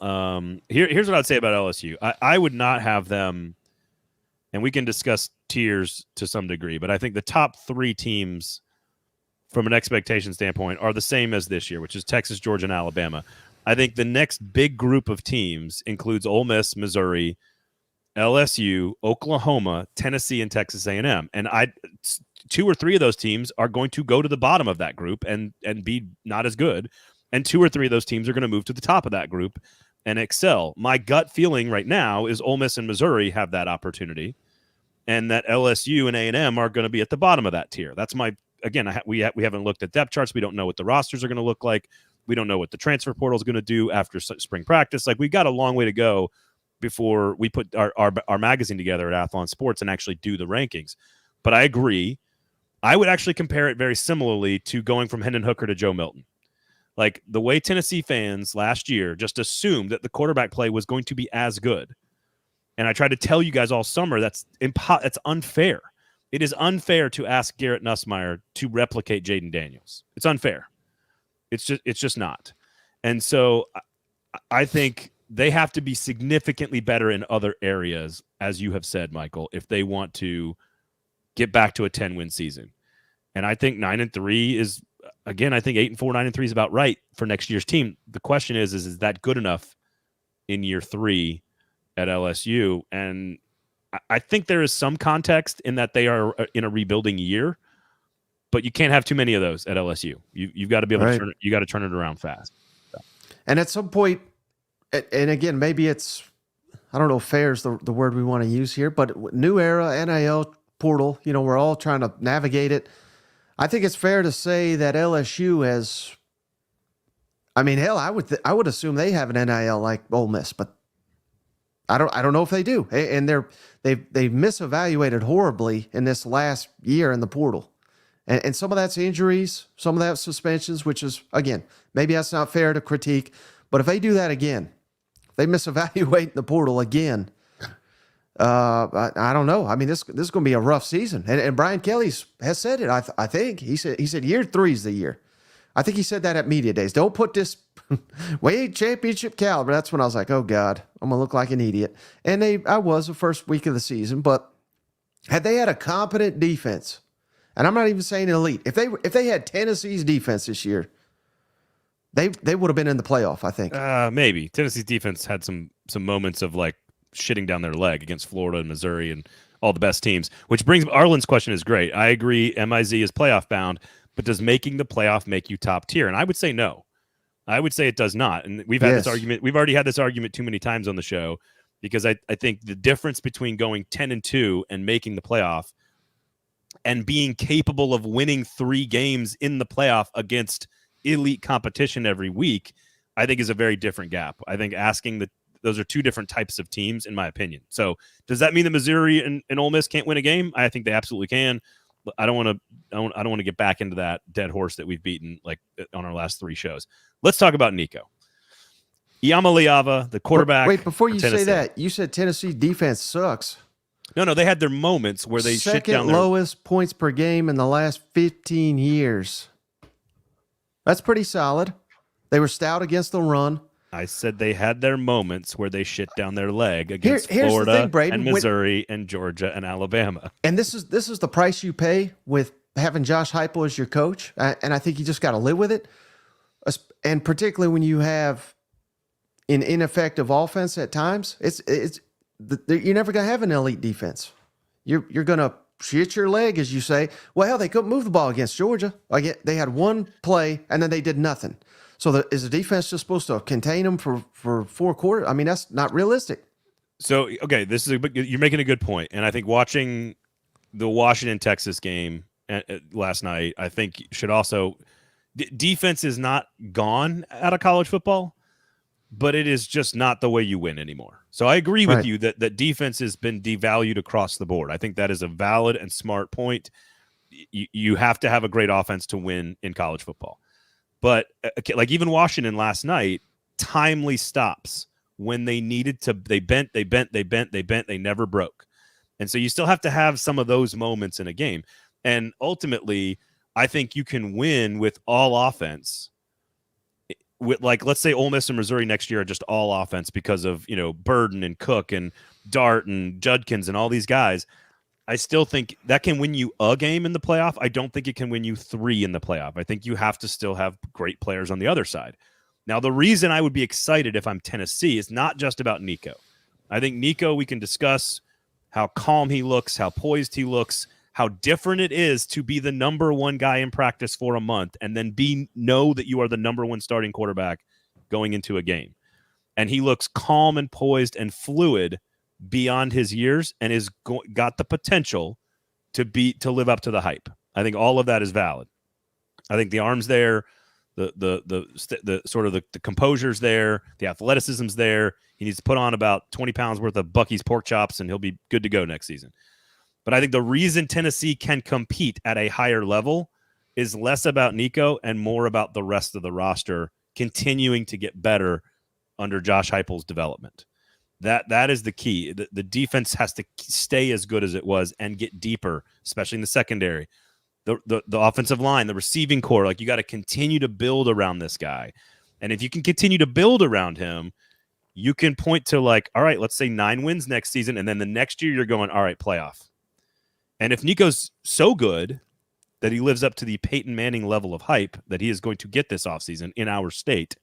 S1: Here's what I'd say about LSU. I would not have them, and we can discuss tiers to some degree, but I think the top 3 teams from an expectation standpoint are the same as this year, which is Texas, Georgia, and Alabama. I think the next big group of teams includes Ole Miss, Missouri, LSU, Oklahoma, Tennessee, and Texas A&M. And 2 or 3 of those teams are going to go to the bottom of that group and be not as good. And 2 or 3 of those teams are going to move to the top of that group and excel. My gut feeling right now is Ole Miss and Missouri have that opportunity, and that LSU and A&M are going to be at the bottom of that tier. That's my, again, we haven't looked at depth charts. We don't know what the rosters are going to look like. We don't know what the transfer portal is going to do after spring practice. Like, we got a long way to go before we put our magazine together at Athlon Sports and actually do the rankings. But I agree. I would actually compare it very similarly to going from Hendon Hooker to Joe Milton. Like, the way Tennessee fans last year just assumed that the quarterback play was going to be as good. And I tried to tell you guys all summer that's unfair. It is unfair to ask Garrett Nussmeier to replicate Jaden Daniels. It's unfair. It's just not. And so I think they have to be significantly better in other areas, as you have said, Michael, if they want to get back to a 10-win season. And I think 9-3 is, again, I think 8-4, 9-3 is about right for next year's team. The question is that good enough in year 3 at LSU? And I think there is some context in that they are in a rebuilding year, but you can't have too many of those at LSU. You've got to be able to turn it. You got to turn it around fast. So.
S2: And at some point, and again, maybe it's, I don't know if fair is the word we want to use here, but new era, NIL portal, we're all trying to navigate it. I think it's fair to say that LSU has, I mean, hell, I would assume they have an NIL like Ole Miss, but I don't know if they do. And they've misevaluated horribly in this last year in the portal. And some of that's injuries, some of that's suspensions, which is, again, maybe that's not fair to critique. But if they do that again, if they misevaluate the portal again, I don't know. I mean, this is going to be a rough season. And Brian Kelly has said it. I think he said year 3 is the year. I think he said that at media days. Don't put this way championship caliber. That's when I was like, oh God, I'm gonna look like an idiot. And I was the first week of the season, but had they had a competent defense, and I'm not even saying elite, if they had Tennessee's defense this year, they would have been in the playoff, I think.
S1: Maybe Tennessee's defense had some moments of like shitting down their leg against Florida and Missouri and all the best teams. Which brings Arlen's question is great. I agree, MIZ is playoff bound, but does making the playoff make you top tier? And I would say no. I would say it does not. And we've had this argument. We've already had this argument too many times on the show because I think the difference between going 10-2 and making the playoff and being capable of winning 3 games in the playoff against elite competition every week, I think is a very different gap. I think those are 2 different types of teams, in my opinion. So does that mean that Missouri and Ole Miss can't win a game? I think they absolutely can. But I don't want to get back into that dead horse that we've beaten like on our last 3 shows. Let's talk about Nico Iamaleava, the quarterback.
S2: Wait, before you say that, you said Tennessee defense sucks.
S1: No, they had their moments where they shit down
S2: second lowest points per game in the last 15 years. That's pretty solid. They were stout against the run.
S1: I said they had their moments where they shit down their leg against Florida and Missouri and Georgia and Alabama.
S2: And this is the price you pay with having Josh Heupel as your coach, and I think you just got to live with it. And particularly when you have an ineffective offense at times, you're never going to have an elite defense. You're going to shit your leg, as you say. Well, hell, they couldn't move the ball against Georgia. Like they had one play and then they did nothing. So is the defense just supposed to contain them for 4 quarters? I mean, that's not realistic.
S1: So, okay, you're making a good point. And I think watching the Washington-Texas game last night, I think should also defense is not gone out of college football, but it is just not the way you win anymore. So I agree with you that defense has been devalued across the board. I think that is a valid and smart point. You have to have a great offense to win in college football. But like even Washington last night, timely stops when they needed to. They bent, they never broke. And so you still have to have some of those moments in a game. And ultimately, I think you can win with all offense. With like, let's say Ole Miss and Missouri next year are just all offense because of, Burden and Cook and Dart and Judkins and all these guys. I still think that can win you a game in the playoff. I don't think it can win you 3 in the playoff. I think you have to still have great players on the other side. Now, the reason I would be excited if I'm Tennessee is not just about Nico. I think Nico, we can discuss how calm he looks, how poised he looks, how different it is to be the number 1 guy in practice for a month and then know that you are the number 1 starting quarterback going into a game. And he looks calm and poised and fluid beyond his years and is got the potential to live up to the hype. I think all of that is valid. I think the arm's there, the sort of the composure's there, the athleticism's there. He needs to put on about 20 pounds worth of Bucky's pork chops and he'll be good to go next season. But I think the reason Tennessee can compete at a higher level is less about Nico and more about the rest of the roster continuing to get better under Josh Heupel's development. That is the key. The defense has to stay as good as it was and get deeper, especially in the secondary. The offensive line, the receiving core, like you got to continue to build around this guy. And if you can continue to build around him, you can point to like, all right, let's say 9 wins next season. And then the next year you're going, all right, playoff. And if Nico's so good that he lives up to the Peyton Manning level of hype that he is going to get this offseason in our state,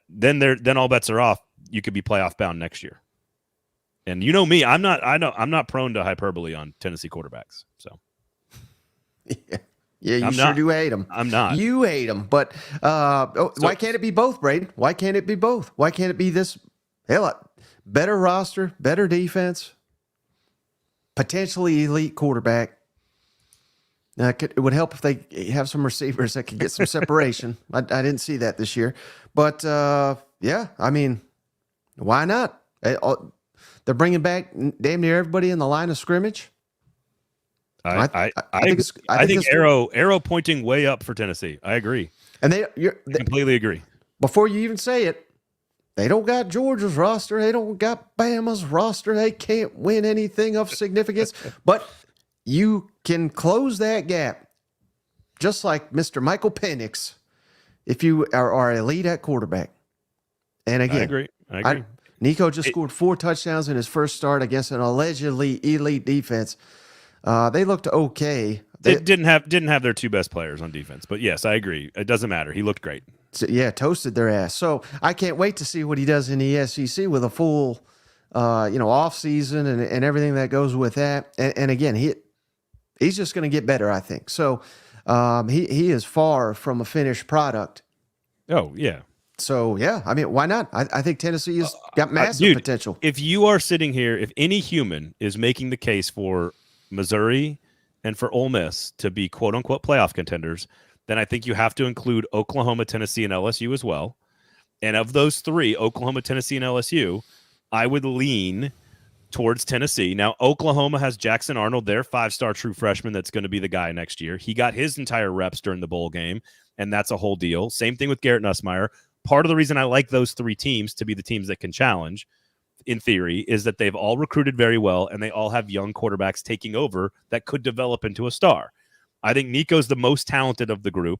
S1: then all bets are off. You could be playoff bound next year. And you know me, I'm not prone to hyperbole on Tennessee quarterbacks. So
S2: yeah, you sure do hate them.
S1: I'm not.
S2: You hate them, but why can't it be both, Braden? Why can't it be both? Why can't it be this? Hell, better roster, better defense, potentially elite quarterback. It would help if they have some receivers that could get some separation. I didn't see that this year, but yeah, I mean, why not? They're bringing back damn near everybody in the line of scrimmage.
S1: I think arrow pointing way up for Tennessee. I agree, and I completely agree.
S2: Before you even say it, they don't got Georgia's roster. They don't got Bama's roster. They can't win anything of significance. But you can close that gap just like Mr. Michael Penix, if you are elite at quarterback. And again,
S1: I agree.
S2: Nico just scored 4 touchdowns in his first start against an allegedly elite defense. They looked okay.
S1: They didn't have their 2 best players on defense, but yes, I agree. It doesn't matter. He looked great.
S2: Yeah, toasted their ass. So I can't wait to see what he does in the SEC with a full, off season and everything that goes with that. And again, he's just going to get better, I think. So he is far from a finished product.
S1: Oh yeah.
S2: So yeah, I mean, why not? I think Tennessee has got massive potential.
S1: If you are sitting here, if any human is making the case for Missouri and for Ole Miss to be quote unquote playoff contenders, then I think you have to include Oklahoma, Tennessee, and LSU as well. And of those 3, Oklahoma, Tennessee, and LSU, I would lean towards Tennessee. Now, Oklahoma has Jackson Arnold, their 5-star true freshman that's going to be the guy next year. He got his entire reps during the bowl game, and that's a whole deal. Same thing with Garrett Nussmeier. Part of the reason I like those 3 teams to be the teams that can challenge, in theory, is that they've all recruited very well, and they all have young quarterbacks taking over that could develop into a star. I think Nico's the most talented of the group,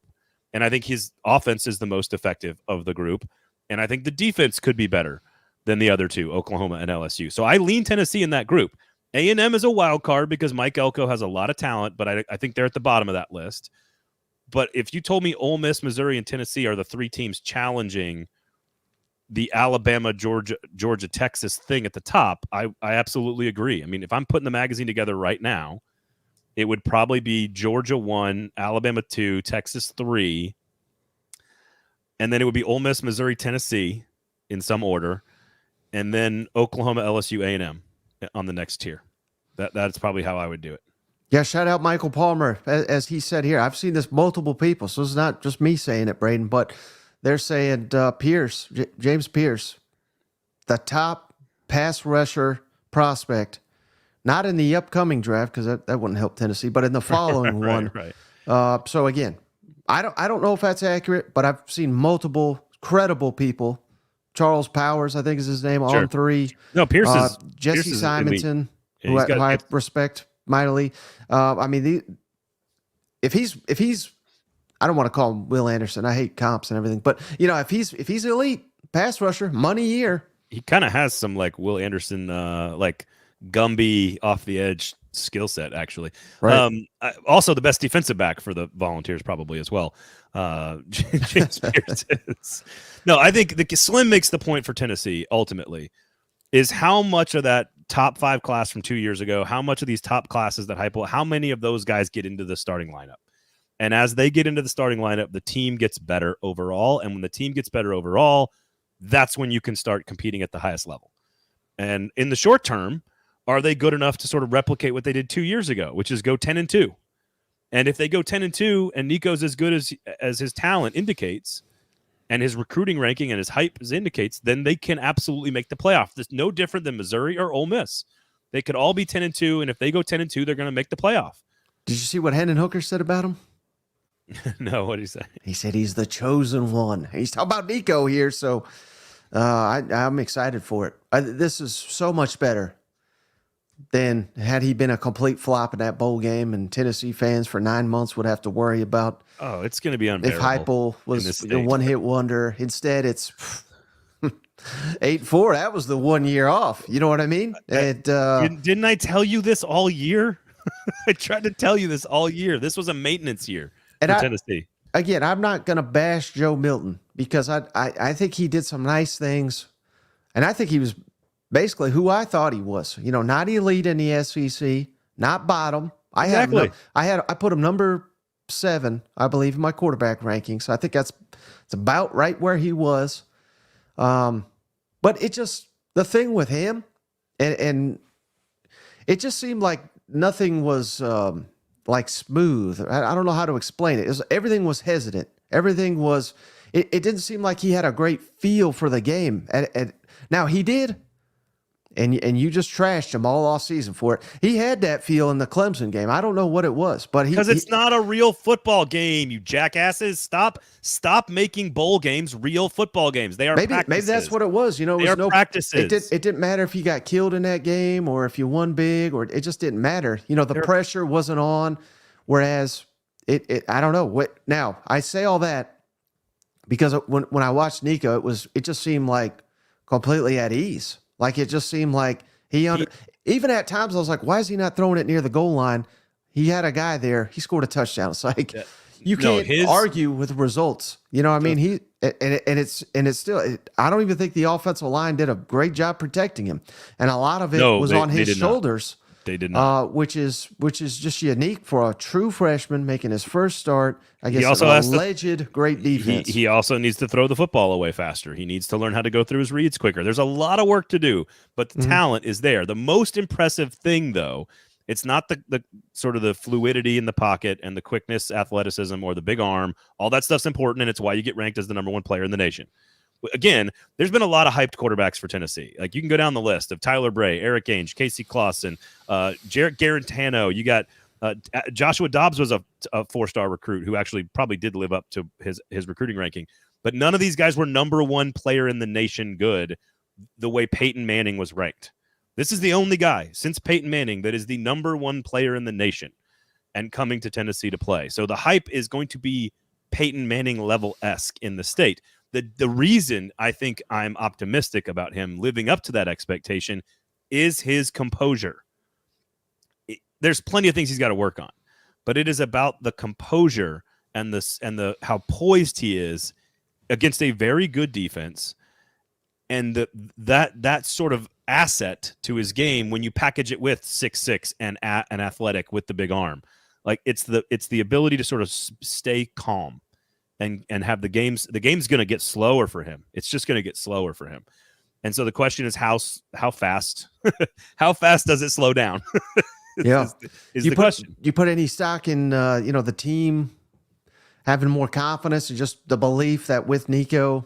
S1: and I think his offense is the most effective of the group, and I think the defense could be better than the other 2, Oklahoma and LSU. So I lean Tennessee in that group. A&M is a wild card because Mike Elko has a lot of talent, but I think they're at the bottom of that list. But if you told me Ole Miss, Missouri, and Tennessee are the 3 teams challenging the Alabama, Georgia, Texas thing at the top, I absolutely agree. I mean, if I'm putting the magazine together right now, it would probably be Georgia 1, Alabama 2, Texas 3, and then it would be Ole Miss, Missouri, Tennessee in some order, and then Oklahoma, LSU, A&M on the next tier. That's probably how I would do it.
S2: Yeah, shout out Michael Palmer. As he said here, I've seen this multiple people, so it's not just me saying it, Braden, but they're saying Pierce, James Pierce, the top pass rusher prospect, not in the upcoming draft because that wouldn't help Tennessee, but in the following one. Right. So again, I don't know if that's accurate, but I've seen multiple credible people. Charles Powers, I think is his name, on 3.
S1: No, Pierce is
S2: Jesse
S1: Pierce
S2: Simonson, who I respect mightily. I mean, if he's, I don't want to call him Will Anderson. I hate comps and everything, but if he's elite pass rusher, money year.
S1: He kind of has some like Will Anderson, like Gumby off the edge skill set, actually. Right. Also, the best defensive back for the Volunteers, probably as well. James Pierce is. No, I think the Slim makes the point for Tennessee ultimately is how much of that top 5 class from 2 years ago, how much of these top classes that how many of those guys get into the starting lineup? And as they get into the starting lineup, the team gets better overall. And when the team gets better overall, that's when you can start competing at the highest level. And in the short term, are they good enough to sort of replicate what they did 2 years ago, which is go 10-2? And if they go 10-2 and Nico's as good as his talent indicates, and his recruiting ranking and his hype indicates, then they can absolutely make the playoff. It's no different than Missouri or Ole Miss. They could all be 10-2, and if they go 10-2, they're going to make the playoff.
S2: Did you see what Hendon Hooker said about him?
S1: No, what did he say?
S2: He said he's the chosen one. He's talking about Nico here, so I'm excited for it. This is so much better than had he been a complete flop in that bowl game, and Tennessee fans for 9 months would have to worry about.
S1: Oh, it's going to be unbearable.
S2: If Heupel was a one-hit wonder. Instead, it's 8-4. That was the 1 year off. You know what I mean?
S1: Didn't I tell you this all year? I tried to tell you this all year. This was a maintenance year for Tennessee.
S2: Again, I'm not going to bash Joe Milton because I think he did some nice things, and I think he was basically who I thought he was. Not elite in the SEC, not bottom.
S1: Exactly.
S2: I put him number 7, I believe, in my quarterback ranking. So I think it's about right where he was. But it just, the thing with him, and it just seemed like nothing was like smooth. I don't know how to explain it. Everything was hesitant. Everything was, it didn't seem like he had a great feel for the game. Now he did. And you just trashed him all off season for it. He had that feel in the Clemson game. I don't know what it was, but
S1: because it's not a real football game, you jackasses. Stop making bowl games real football games. They are practices.
S2: Maybe that's what it was. It was
S1: practices.
S2: It didn't matter if you got killed in that game or if you won big, or it just didn't matter. The pressure wasn't on. Whereas I don't know what. Now I say all that because when I watched Nico, it just seemed like completely at ease. Like it just seemed like even at times I was like, why is he not throwing it near the goal line? He had a guy there. He scored a touchdown. It's like you can't argue with results. You know what I mean? It's still. I don't even think the offensive line did a great job protecting him, and a lot of it was on his shoulders.
S1: They did not.
S2: Which is just unique for a true freshman making his first start. I guess
S1: he also
S2: has alleged great defense.
S1: He also needs to throw the football away faster. He needs to learn how to go through his reads quicker. There's a lot of work to do, but the talent is there. The most impressive thing, though, it's not the sort of the fluidity in the pocket and the quickness, athleticism, or the big arm. All that stuff's important, and it's why you get ranked as the #1 player in the nation. Again, there's been a lot of hyped quarterbacks for Tennessee. Like you can go down the list of Tyler Bray, Eric Ainge, Casey Clausen, Jarrett Garantano. You got Joshua Dobbs was a 4-star recruit who actually probably did live up to his recruiting ranking. But none of these guys were #1 player in the nation good the way Peyton Manning was ranked. This is the only guy since Peyton Manning that is the #1 player in the nation and coming to Tennessee to play. So the hype is going to be Peyton Manning level-esque in the state. The reason I think I'm optimistic about him living up to that expectation is his composure. There's plenty of things he's got to work on, but it is about the composure and the how poised he is against a very good defense, and that sort of asset to his game when you package it with 6'6" and an athletic with the big arm. Like it's the ability to sort of stay calm. And have the game's going to get slower for him. It's just going to get slower for him. And so the question is how fast how fast does it slow down? is the question.
S2: Do you put any stock in the team having more confidence and just the belief that with Nico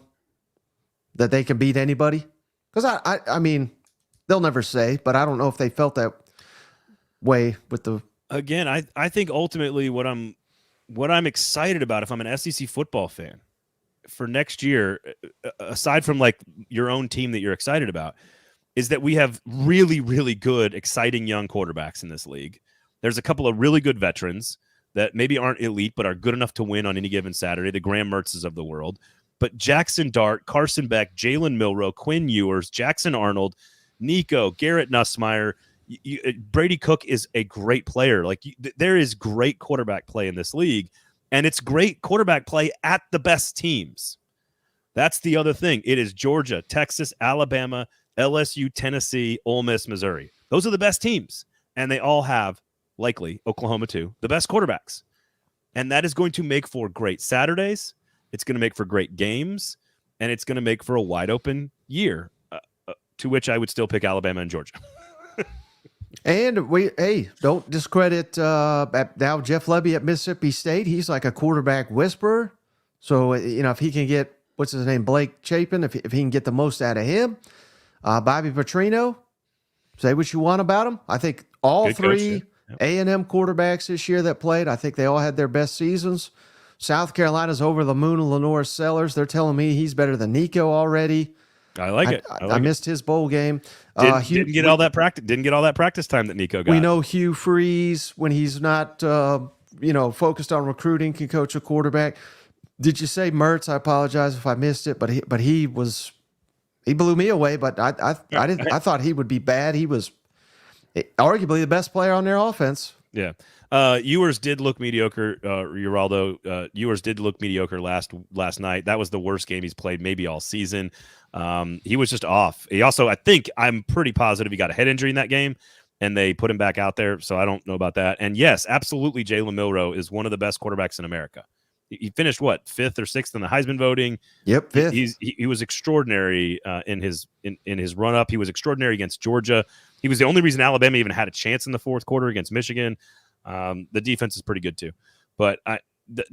S2: that they can beat anybody? Because I mean they'll never say, but I don't know if they felt that way with the.
S1: Again, I think ultimately what I'm excited about if I'm an SEC football fan for next year, aside from like your own team that you're excited about, is that we have really, really good, exciting young quarterbacks in this league. There's a couple of really good veterans that maybe aren't elite, but are good enough to win on any given Saturday, the Graham Mertzes of the world. But Jackson Dart, Carson Beck, Jalen Milroe, Quinn Ewers, Jackson Arnold, Nico, Garrett Nussmeier, Brady Cook is a great player. Like there is great quarterback play in this league, and it's great quarterback play at the best teams. That's the other thing. It is Georgia, Texas, Alabama, LSU, Tennessee, Ole Miss, Missouri. Those are the best teams, and they all have, likely, Oklahoma too, the best quarterbacks. And that is going to make for great Saturdays. It's going to make for great games, and it's going to make for a wide open year, to which I would still pick Alabama and Georgia.
S2: And don't discredit now Jeff Lebby at Mississippi State. He's like a quarterback whisperer. So, if he can get, what's his name, Blake Chapin, if he can get the most out of him. Bobby Petrino, say what you want about him. I think all
S1: good
S2: three
S1: coach, yeah.
S2: A&M quarterbacks this year that played, I think they all had their best seasons. South Carolina's over the moon of Lenore Sellers. They're telling me he's better than Nico already.
S1: I like it.
S2: I missed his bowl game.
S1: Didn't get all that practice time that Nico got.
S2: We know Hugh Freeze, when he's not focused on recruiting, can coach a quarterback. Did you say Mertz? I apologize if I missed it, but he blew me away. But I thought he would be bad. He was arguably the best player on their offense.
S1: Yeah. Ewers did look mediocre. Geraldo, Ewers did look mediocre last night. That was the worst game he's played maybe all season. He was just off. He also, I'm pretty positive he got a head injury in that game, and they put him back out there. So I don't know about that. And yes, absolutely, Jalen Milroe is one of the best quarterbacks in America. He finished 5th or 6th in the Heisman voting.
S2: Yep, 5th.
S1: He was extraordinary in his run up. He was extraordinary against Georgia. He was the only reason Alabama even had a chance in the fourth quarter against Michigan. The defense is pretty good too, but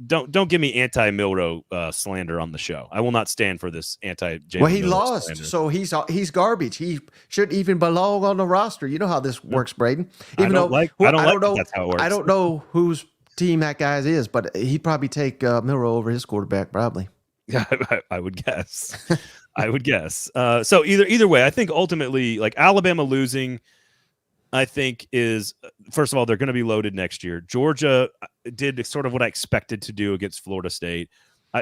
S1: don't give me anti-Milroe slander on the show. I will not stand for this anti-Jalen.
S2: Well, he
S1: Milroe
S2: lost,
S1: slander.
S2: so he's garbage. He shouldn't even belong on the roster. You know how this works, Braden.
S1: I don't know. That's how it works.
S2: I don't know whose team that guy is, but he'd probably take Milroe over his quarterback, probably.
S1: Yeah, I would guess. I would guess. So either way, I think ultimately, like Alabama losing, I think, is, first of all, they're going to be loaded next year. Georgia did sort of what I expected to do against Florida State.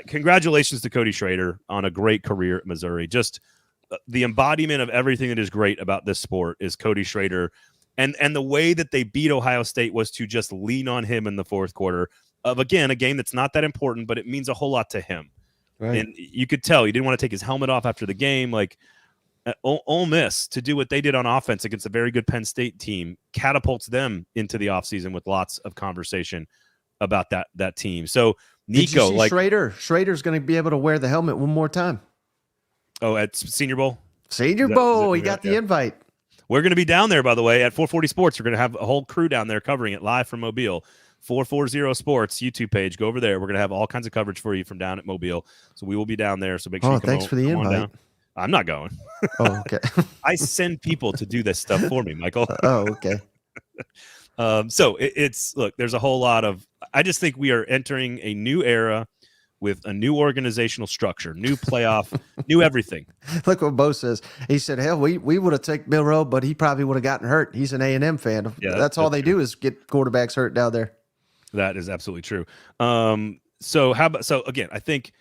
S1: Congratulations to Cody Schrader on a great career at Missouri. Just the embodiment of everything that is great about this sport is Cody Schrader. And the way that they beat Ohio State was to just lean on him in the fourth quarter of, again, a game that's not that important, but it means a whole lot to him. Right. And you could tell he didn't want to take his helmet off after the game. Like, Ole Miss, to do what they did on offense against a very good Penn State team, catapults them into the offseason with lots of conversation about that team. So Nico, like
S2: Schrader's going to be able to wear the helmet one more time.
S1: Oh, at Senior Bowl?
S2: Senior Bowl. He got the invite.
S1: We're going to be down there, by the way, at 440 Sports. We're going to have a whole crew down there covering it live from Mobile. 440 Sports YouTube page. Go over there. We're going to have all kinds of coverage for you from down at Mobile. So we will be down there. So make sure you come
S2: thanks for the invite.
S1: I'm not going.
S2: Oh, okay.
S1: I send people to do this stuff for me, Michael.
S2: Oh, okay.
S1: So it's look, there's a whole lot of, I just think we are entering a new era with a new organizational structure, new playoff, new everything.
S2: Look what Bo says. He said, hell, we would have taken Milroe, but he probably would have gotten hurt. He's an A&M fan. Yeah, that's all they do is get quarterbacks hurt down there.
S1: That is absolutely true. So again, I think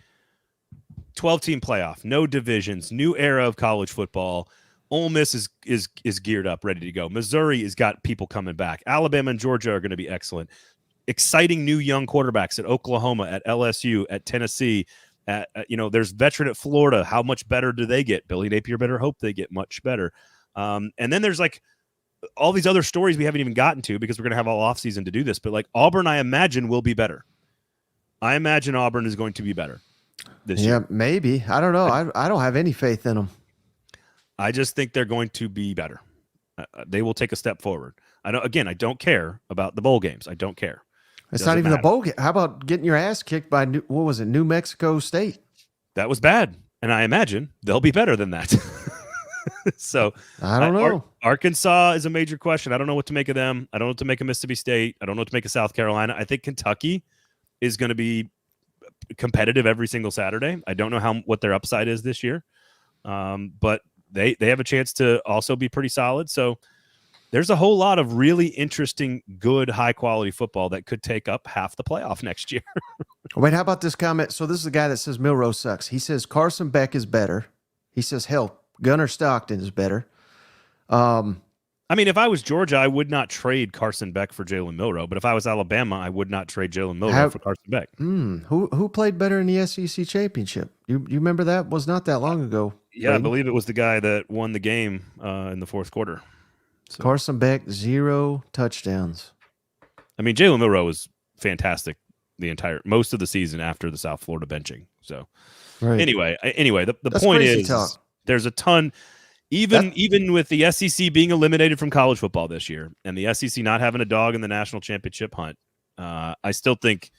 S1: 12-team playoff, no divisions, new era of college football. Ole Miss is geared up, ready to go. Missouri has got people coming back. Alabama and Georgia are going to be excellent. Exciting new young quarterbacks at Oklahoma, at LSU, at Tennessee. There's veteran at Florida. How much better do they get? Billy Napier better hope they get much better. And then there's like all these other stories we haven't even gotten to because we're going to have all offseason to do this. But like Auburn, I imagine, will be better. I imagine Auburn is going to be better this year.
S2: Yeah, maybe. I don't know. I don't have any faith in them.
S1: I just think they're going to be better. They will take a step forward. I don't care about the bowl games. I don't care.
S2: It's not even the bowl game. How about getting your ass kicked by, New Mexico State?
S1: That was bad. And I imagine they'll be better than that. So
S2: I don't know.
S1: Arkansas is a major question. I don't know what to make of them. I don't know what to make of Mississippi State. I don't know what to make of South Carolina. I think Kentucky is going to be competitive every single Saturday. I don't know what their upside is this year. But they have a chance to also be pretty solid. So there's a whole lot of really interesting, good, high-quality football that could take up half the playoff next year.
S2: Wait, how about this comment? So this is the guy that says Milroe sucks. He says Carson Beck is better. He says, hell, Gunnar Stockton is better.
S1: I mean, if I was Georgia, I would not trade Carson Beck for Jalen Milroe. But if I was Alabama, I would not trade Jalen Milroe for Carson Beck.
S2: Who played better in the SEC championship? You remember that? Was not that long ago.
S1: Yeah, Brady? I believe it was the guy that won the game in the fourth quarter.
S2: So. Carson Beck, 0 touchdowns.
S1: I mean, Jalen Milroe was fantastic most of the season after the South Florida benching. So right. Anyway, the point is there's a ton, even with the SEC being eliminated from college football this year and the SEC not having a dog in the national championship hunt, I still think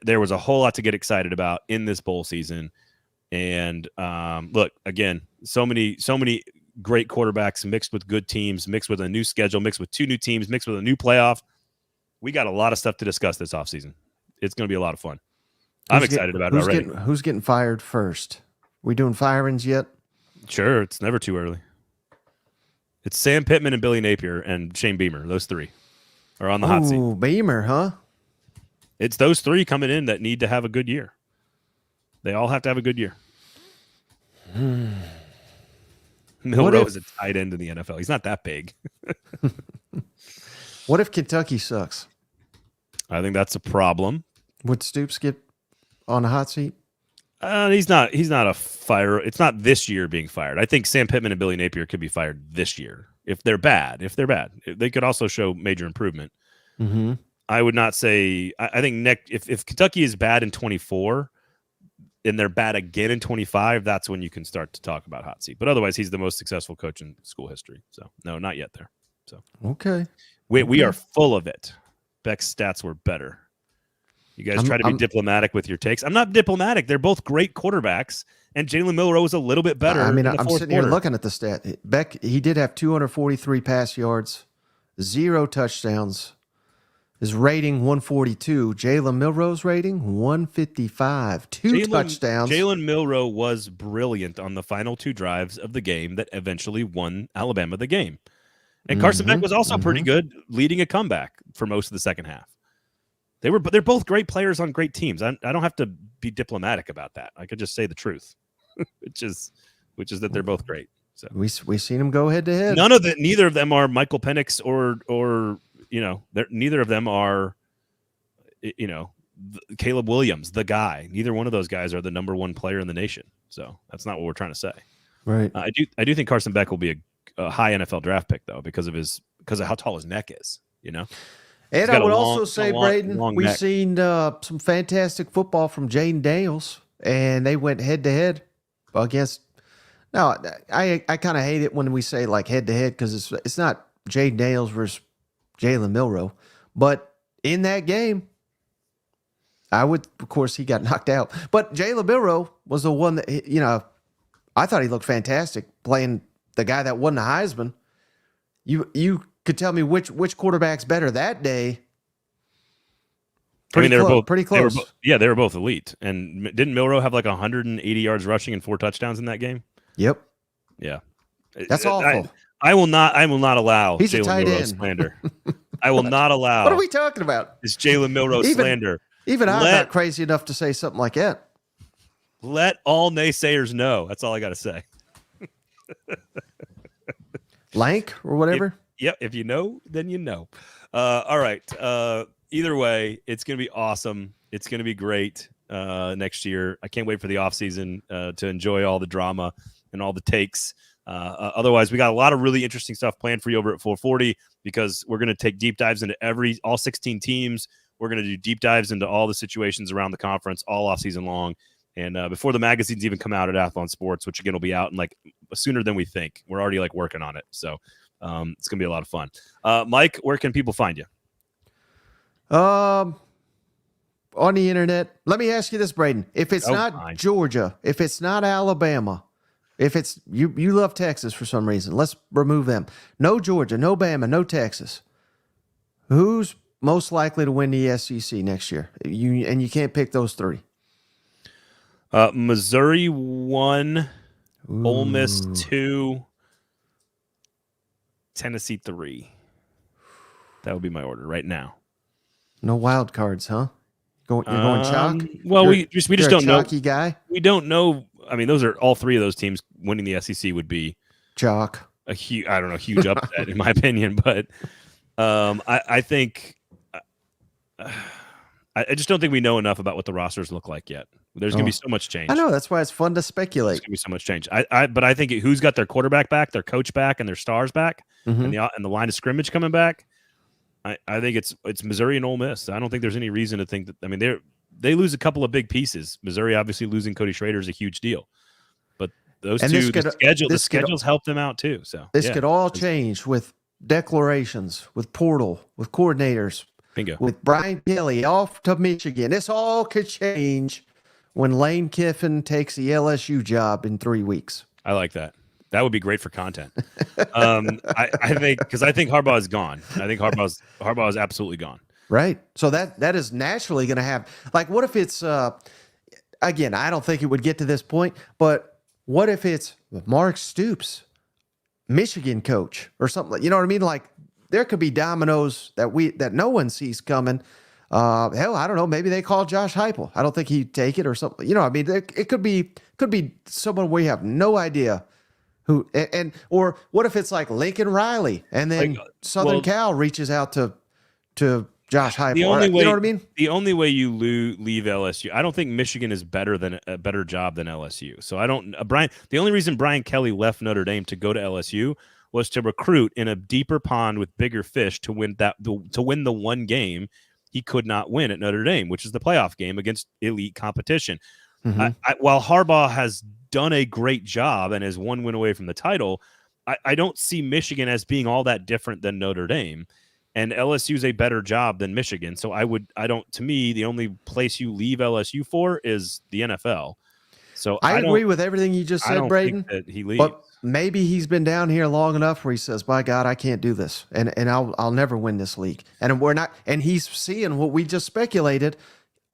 S1: there was a whole lot to get excited about in this bowl season. And look, again, so many great quarterbacks mixed with good teams, mixed with a new schedule, mixed with 2 new teams, mixed with a new playoff. We got a lot of stuff to discuss this offseason. It's going to be a lot of fun. I'm excited about it already.
S2: Who's getting fired first? We doing firings yet?
S1: Sure. It's never too early. It's Sam Pittman and Billy Napier and Shane Beamer. Those 3 are on the hot seat.
S2: Oh, Beamer, huh?
S1: It's those 3 coming in that need to have a good year. They all have to have a good year. Milroe is a tight end in the NFL. He's not that big.
S2: What if Kentucky sucks?
S1: I think that's a problem.
S2: Would Stoops get on the hot seat?
S1: He's not a fire. It's not this year being fired. I think Sam Pittman and Billy Napier could be fired this year if they're bad. They could also show major improvement.
S2: Mm-hmm.
S1: I would not say. I think if Kentucky is bad in 24 and they're bad again in 25, that's when you can start to talk about hot seat. But otherwise, he's the most successful coach in school history. So no, not yet there. So
S2: okay,
S1: we are full of it. Beck's stats were better. You guys try to be diplomatic with your takes. I'm not diplomatic. They're both great quarterbacks, and Jalen Milroe was a little bit better.
S2: I mean, I'm sitting here looking at the stat. Beck, he did have 243 pass yards, 0 touchdowns. His rating 142. Jalen Milroe's rating 155. 2 touchdowns.
S1: Jalen Milroe was brilliant on the final 2 drives of the game that eventually won Alabama the game. And Carson Beck was also pretty good, leading a comeback for most of the second half. But they're both great players on great teams. I don't have to be diplomatic about that. I could just say the truth, which is that they're both great. So
S2: we seen them go head to head.
S1: Neither of them are Michael Penix or neither of them are, Caleb Williams, the guy. Neither one of those guys are the number one player in the nation. So that's not what we're trying to say.
S2: Right.
S1: I do think Carson Beck will be a high NFL draft pick though because of how tall his neck is.
S2: And I would also say, Braden, we've seen some fantastic football from Jaden Daniels, and they went head to head against. Now, I kind of hate it when we say like head to head because it's not Jaden Daniels versus Jalen Milroe, but in that game, of course, he got knocked out, but Jalen Milroe was the one that I thought he looked fantastic playing the guy that won the Heisman. You could tell me which quarterback's better that day.
S1: They were both
S2: pretty close.
S1: They were both elite. And didn't Milroe have like 180 yards rushing and 4 touchdowns in that game?
S2: Yep.
S1: Yeah.
S2: That's awful.
S1: I will not allow
S2: He's
S1: Jalen Milroe slander. I will not allow.
S2: What are we talking about?
S1: This Jalen Milroe slander.
S2: Even I'm not crazy enough to say something like that.
S1: Let all naysayers know. That's all I got to say.
S2: Lank or whatever.
S1: If you know, then you know. All right. Either way, it's going to be awesome. It's going to be great next year. I can't wait for the offseason to enjoy all the drama and all the takes. Otherwise, we got a lot of really interesting stuff planned for you over at 440 because we're going to take deep dives into all 16 teams. We're going to do deep dives into all the situations around the conference all offseason long. And before the magazines even come out at Athlon Sports, which again will be out in like sooner than we think. We're already like working on it. So it's going to be a lot of fun. Mike, where can people find you?
S2: On the internet. Let me ask you this, Braden. If it's not Georgia, if it's not Alabama, if it's you love Texas for some reason, let's remove them. No Georgia, no Bama, no Texas. Who's most likely to win the SEC next year? You can't pick those three.
S1: Missouri 1, Ole Miss 2, Tennessee 3. That would be my order right now.
S2: No wild cards, huh? You're going chalk?
S1: Well, we just don't know.
S2: Chalky guy?
S1: We don't know. I mean, all three of those teams winning the SEC would be
S2: chalk.
S1: A huge upset in my opinion. But I think I just don't think we know enough about what the rosters look like yet. There's going to be so much change.
S2: I know. That's why it's fun to speculate.
S1: There's going to be so much change. But I think who's got their quarterback back, their coach back, and their stars back, and the line of scrimmage coming back. I think it's Missouri and Ole Miss. I don't think there's any reason to think that. I mean, they lose a couple of big pieces. Missouri obviously losing Cody Schrader is a huge deal, but those two the schedules help them out too. So
S2: this could all change with declarations, with portal, with coordinators.
S1: Bingo.
S2: With Brian Kelly off to Michigan. This all could change when Lane Kiffin takes the LSU job in 3 weeks.
S1: I like that. That would be great for content. I think because I think Harbaugh is gone. I think Harbaugh is absolutely gone.
S2: Right. So that is naturally going to have like what if it's again, I don't think it would get to this point, but what if it's Mark Stoops, Michigan coach or something? You know what I mean? Like there could be dominoes that no one sees coming. Hell, I don't know. Maybe they call Josh Heupel. I don't think he'd take it or something. You know, I mean, it could be someone we have no idea who. Or what if it's like Lincoln Riley and then Southern Cal reaches out to Josh Heupel? You know what I mean?
S1: The only way you leave LSU, I don't think Michigan is a better job than LSU. So I don't. The only reason Brian Kelly left Notre Dame to go to LSU was to recruit in a deeper pond with bigger fish to win the one game he could not win at Notre Dame, which is the playoff game against elite competition. While Harbaugh has done a great job and is one win away from the title, I don't see Michigan as being all that different than Notre Dame, and LSU is a better job than Michigan. So to me, the only place you leave LSU for is the NFL. So
S2: I agree with everything you just said, Braden.
S1: That he leaves.
S2: But maybe he's been down here long enough where he says, "By God, I can't do this, and I'll never win this league." And we're not. And he's seeing what we just speculated.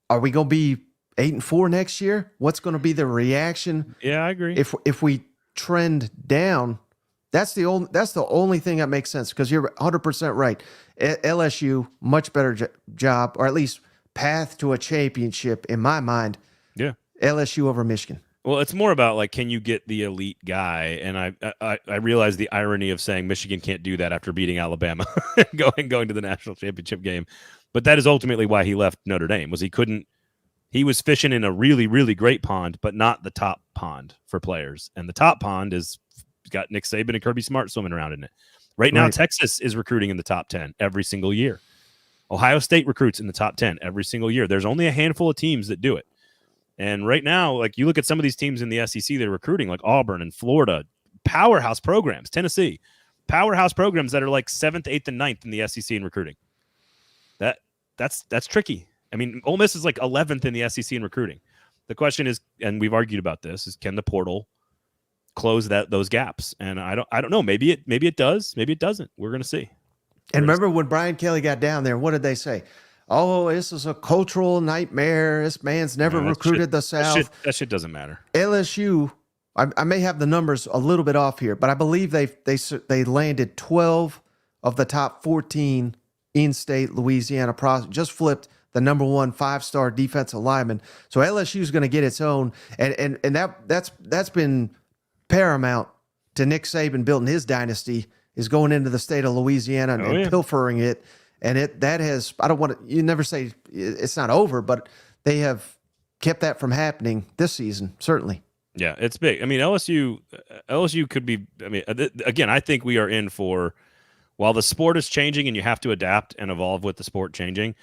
S2: Are we going to be 8-4 next year? What's going to be the reaction?
S1: Yeah, I agree.
S2: If we trend down, That's the only thing that makes sense, because you're 100% right. LSU, much better job, or at least path to a championship in my mind.
S1: Yeah.
S2: LSU over Michigan.
S1: Well, it's more about like, can you get the elite guy? And I realize the irony of saying Michigan can't do that after beating Alabama and going to the national championship game. But that is ultimately why he left Notre Dame, was he was fishing in a really, really great pond, but not the top pond for players. And the top pond is got Nick Saban and Kirby Smart swimming around in it. Right now, Texas is recruiting in the top 10 every single year. Ohio State recruits in the top 10 every single year. There's only a handful of teams that do it. And right now, like, you look at some of these teams in the SEC that are recruiting, like Auburn and Florida, powerhouse programs, Tennessee, powerhouse programs that are like 7th, 8th, and 9th in the SEC in recruiting. That's tricky. I mean, Ole Miss is like 11th in the SEC in recruiting. The question is, and we've argued about this, is can the portal close those gaps? And I don't know. Maybe it does. Maybe it doesn't. We're going to see.
S2: And remember when Brian Kelly got down there, what did they say? Oh, this is a cultural nightmare. This man's never recruited the South.
S1: That shit doesn't matter.
S2: LSU, I may have the numbers a little bit off here, but I believe they landed 12 of the top 14 in-state Louisiana prospects. Just flipped the number 1 5-star defensive lineman. So LSU is going to get its own, and that's been paramount to Nick Saban building his dynasty, is going into the state of Louisiana and pilfering it. And I don't want to, you never say it's not over, but they have kept that from happening this season, certainly.
S1: Yeah, it's big. I mean, LSU could be, I mean, again, I think we are in for, while the sport is changing and you have to adapt and evolve with the sport changing,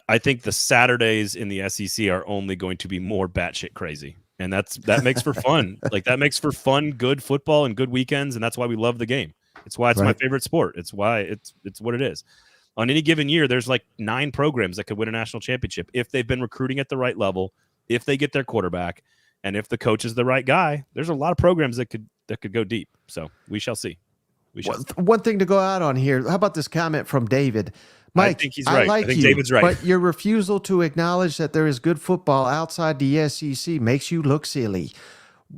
S1: I think the Saturdays in the SEC are only going to be more batshit crazy. And that makes for fun. Like, that makes for fun, good football and good weekends. And that's why we love the game. It's why it's my favorite sport. It's why it's what it is. On any given year, there's like 9 programs that could win a national championship if they've been recruiting at the right level, if they get their quarterback, and if the coach is the right guy. There's a lot of programs that could go deep. So we shall see.
S2: One thing to go out on here. How about this comment from David? Mike,
S1: I think he's right.
S2: I
S1: think David's right.
S2: But your refusal to acknowledge that there is good football outside the SEC makes you look silly.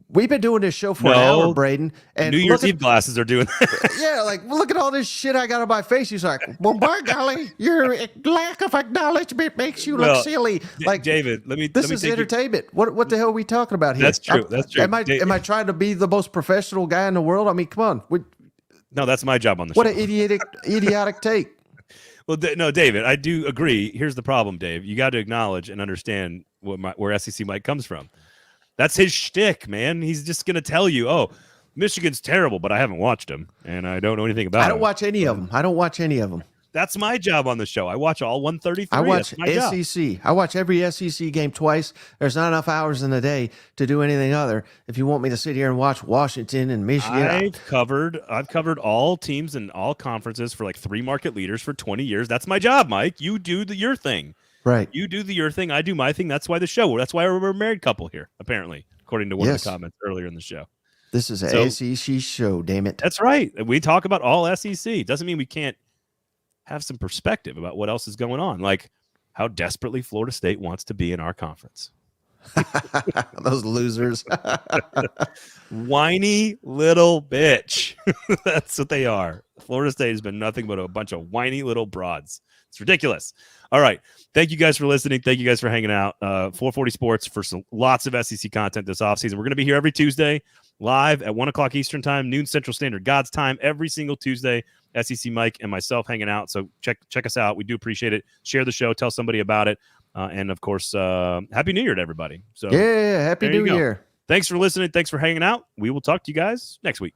S2: We've been doing this show for an hour, Braden. And
S1: New Year's Eve glasses are doing that.
S2: Yeah, like, look at all this shit I got on my face. He's like, well, by golly, your lack of acknowledgement makes you look silly. Like,
S1: David,
S2: this is entertainment. What the hell are we talking about here?
S1: That's true. That's true.
S2: Am I trying to be the most professional guy in the world? I mean, come on.
S1: No, that's my job on the show.
S2: What an idiotic take.
S1: Well, no, David, I do agree. Here's the problem, Dave. You got to acknowledge and understand where SEC Mike comes from. That's his shtick, man. He's just going to tell you, oh, Michigan's terrible, but I haven't watched him, and I don't know anything about it.
S2: I don't watch any of them.
S1: That's my job on the show. I watch all 133.
S2: I watch SEC. I watch every SEC game twice. There's not enough hours in the day to do anything other. If you want me to sit here and watch Washington and Michigan.
S1: I've covered all teams and all conferences for like 3 market leaders for 20 years. That's my job, Mike. You do your thing.
S2: Right.
S1: You do your thing. I do my thing. That's why the show. That's why we're a married couple here, apparently, according to one of the comments earlier in the show.
S2: This is an SEC show, damn it.
S1: That's right. We talk about all SEC. Doesn't mean we can't have some perspective about what else is going on, like how desperately Florida State wants to be in our conference.
S2: Those losers.
S1: Whiny little bitch. That's what they are. Florida State has been nothing but a bunch of whiny little broads. It's ridiculous. All right. Thank you guys for listening. Thank you guys for hanging out. 440 Sports for lots of SEC content this offseason. We're going to be here every Tuesday live at 1 o'clock Eastern time, noon Central Standard God's time, every single Tuesday. SEC Mike and myself hanging out. So check us out. We do appreciate it. Share the show. Tell somebody about it. And, of course, Happy New Year to everybody. So
S2: yeah, Happy New Year.
S1: Thanks for listening. Thanks for hanging out. We will talk to you guys next week.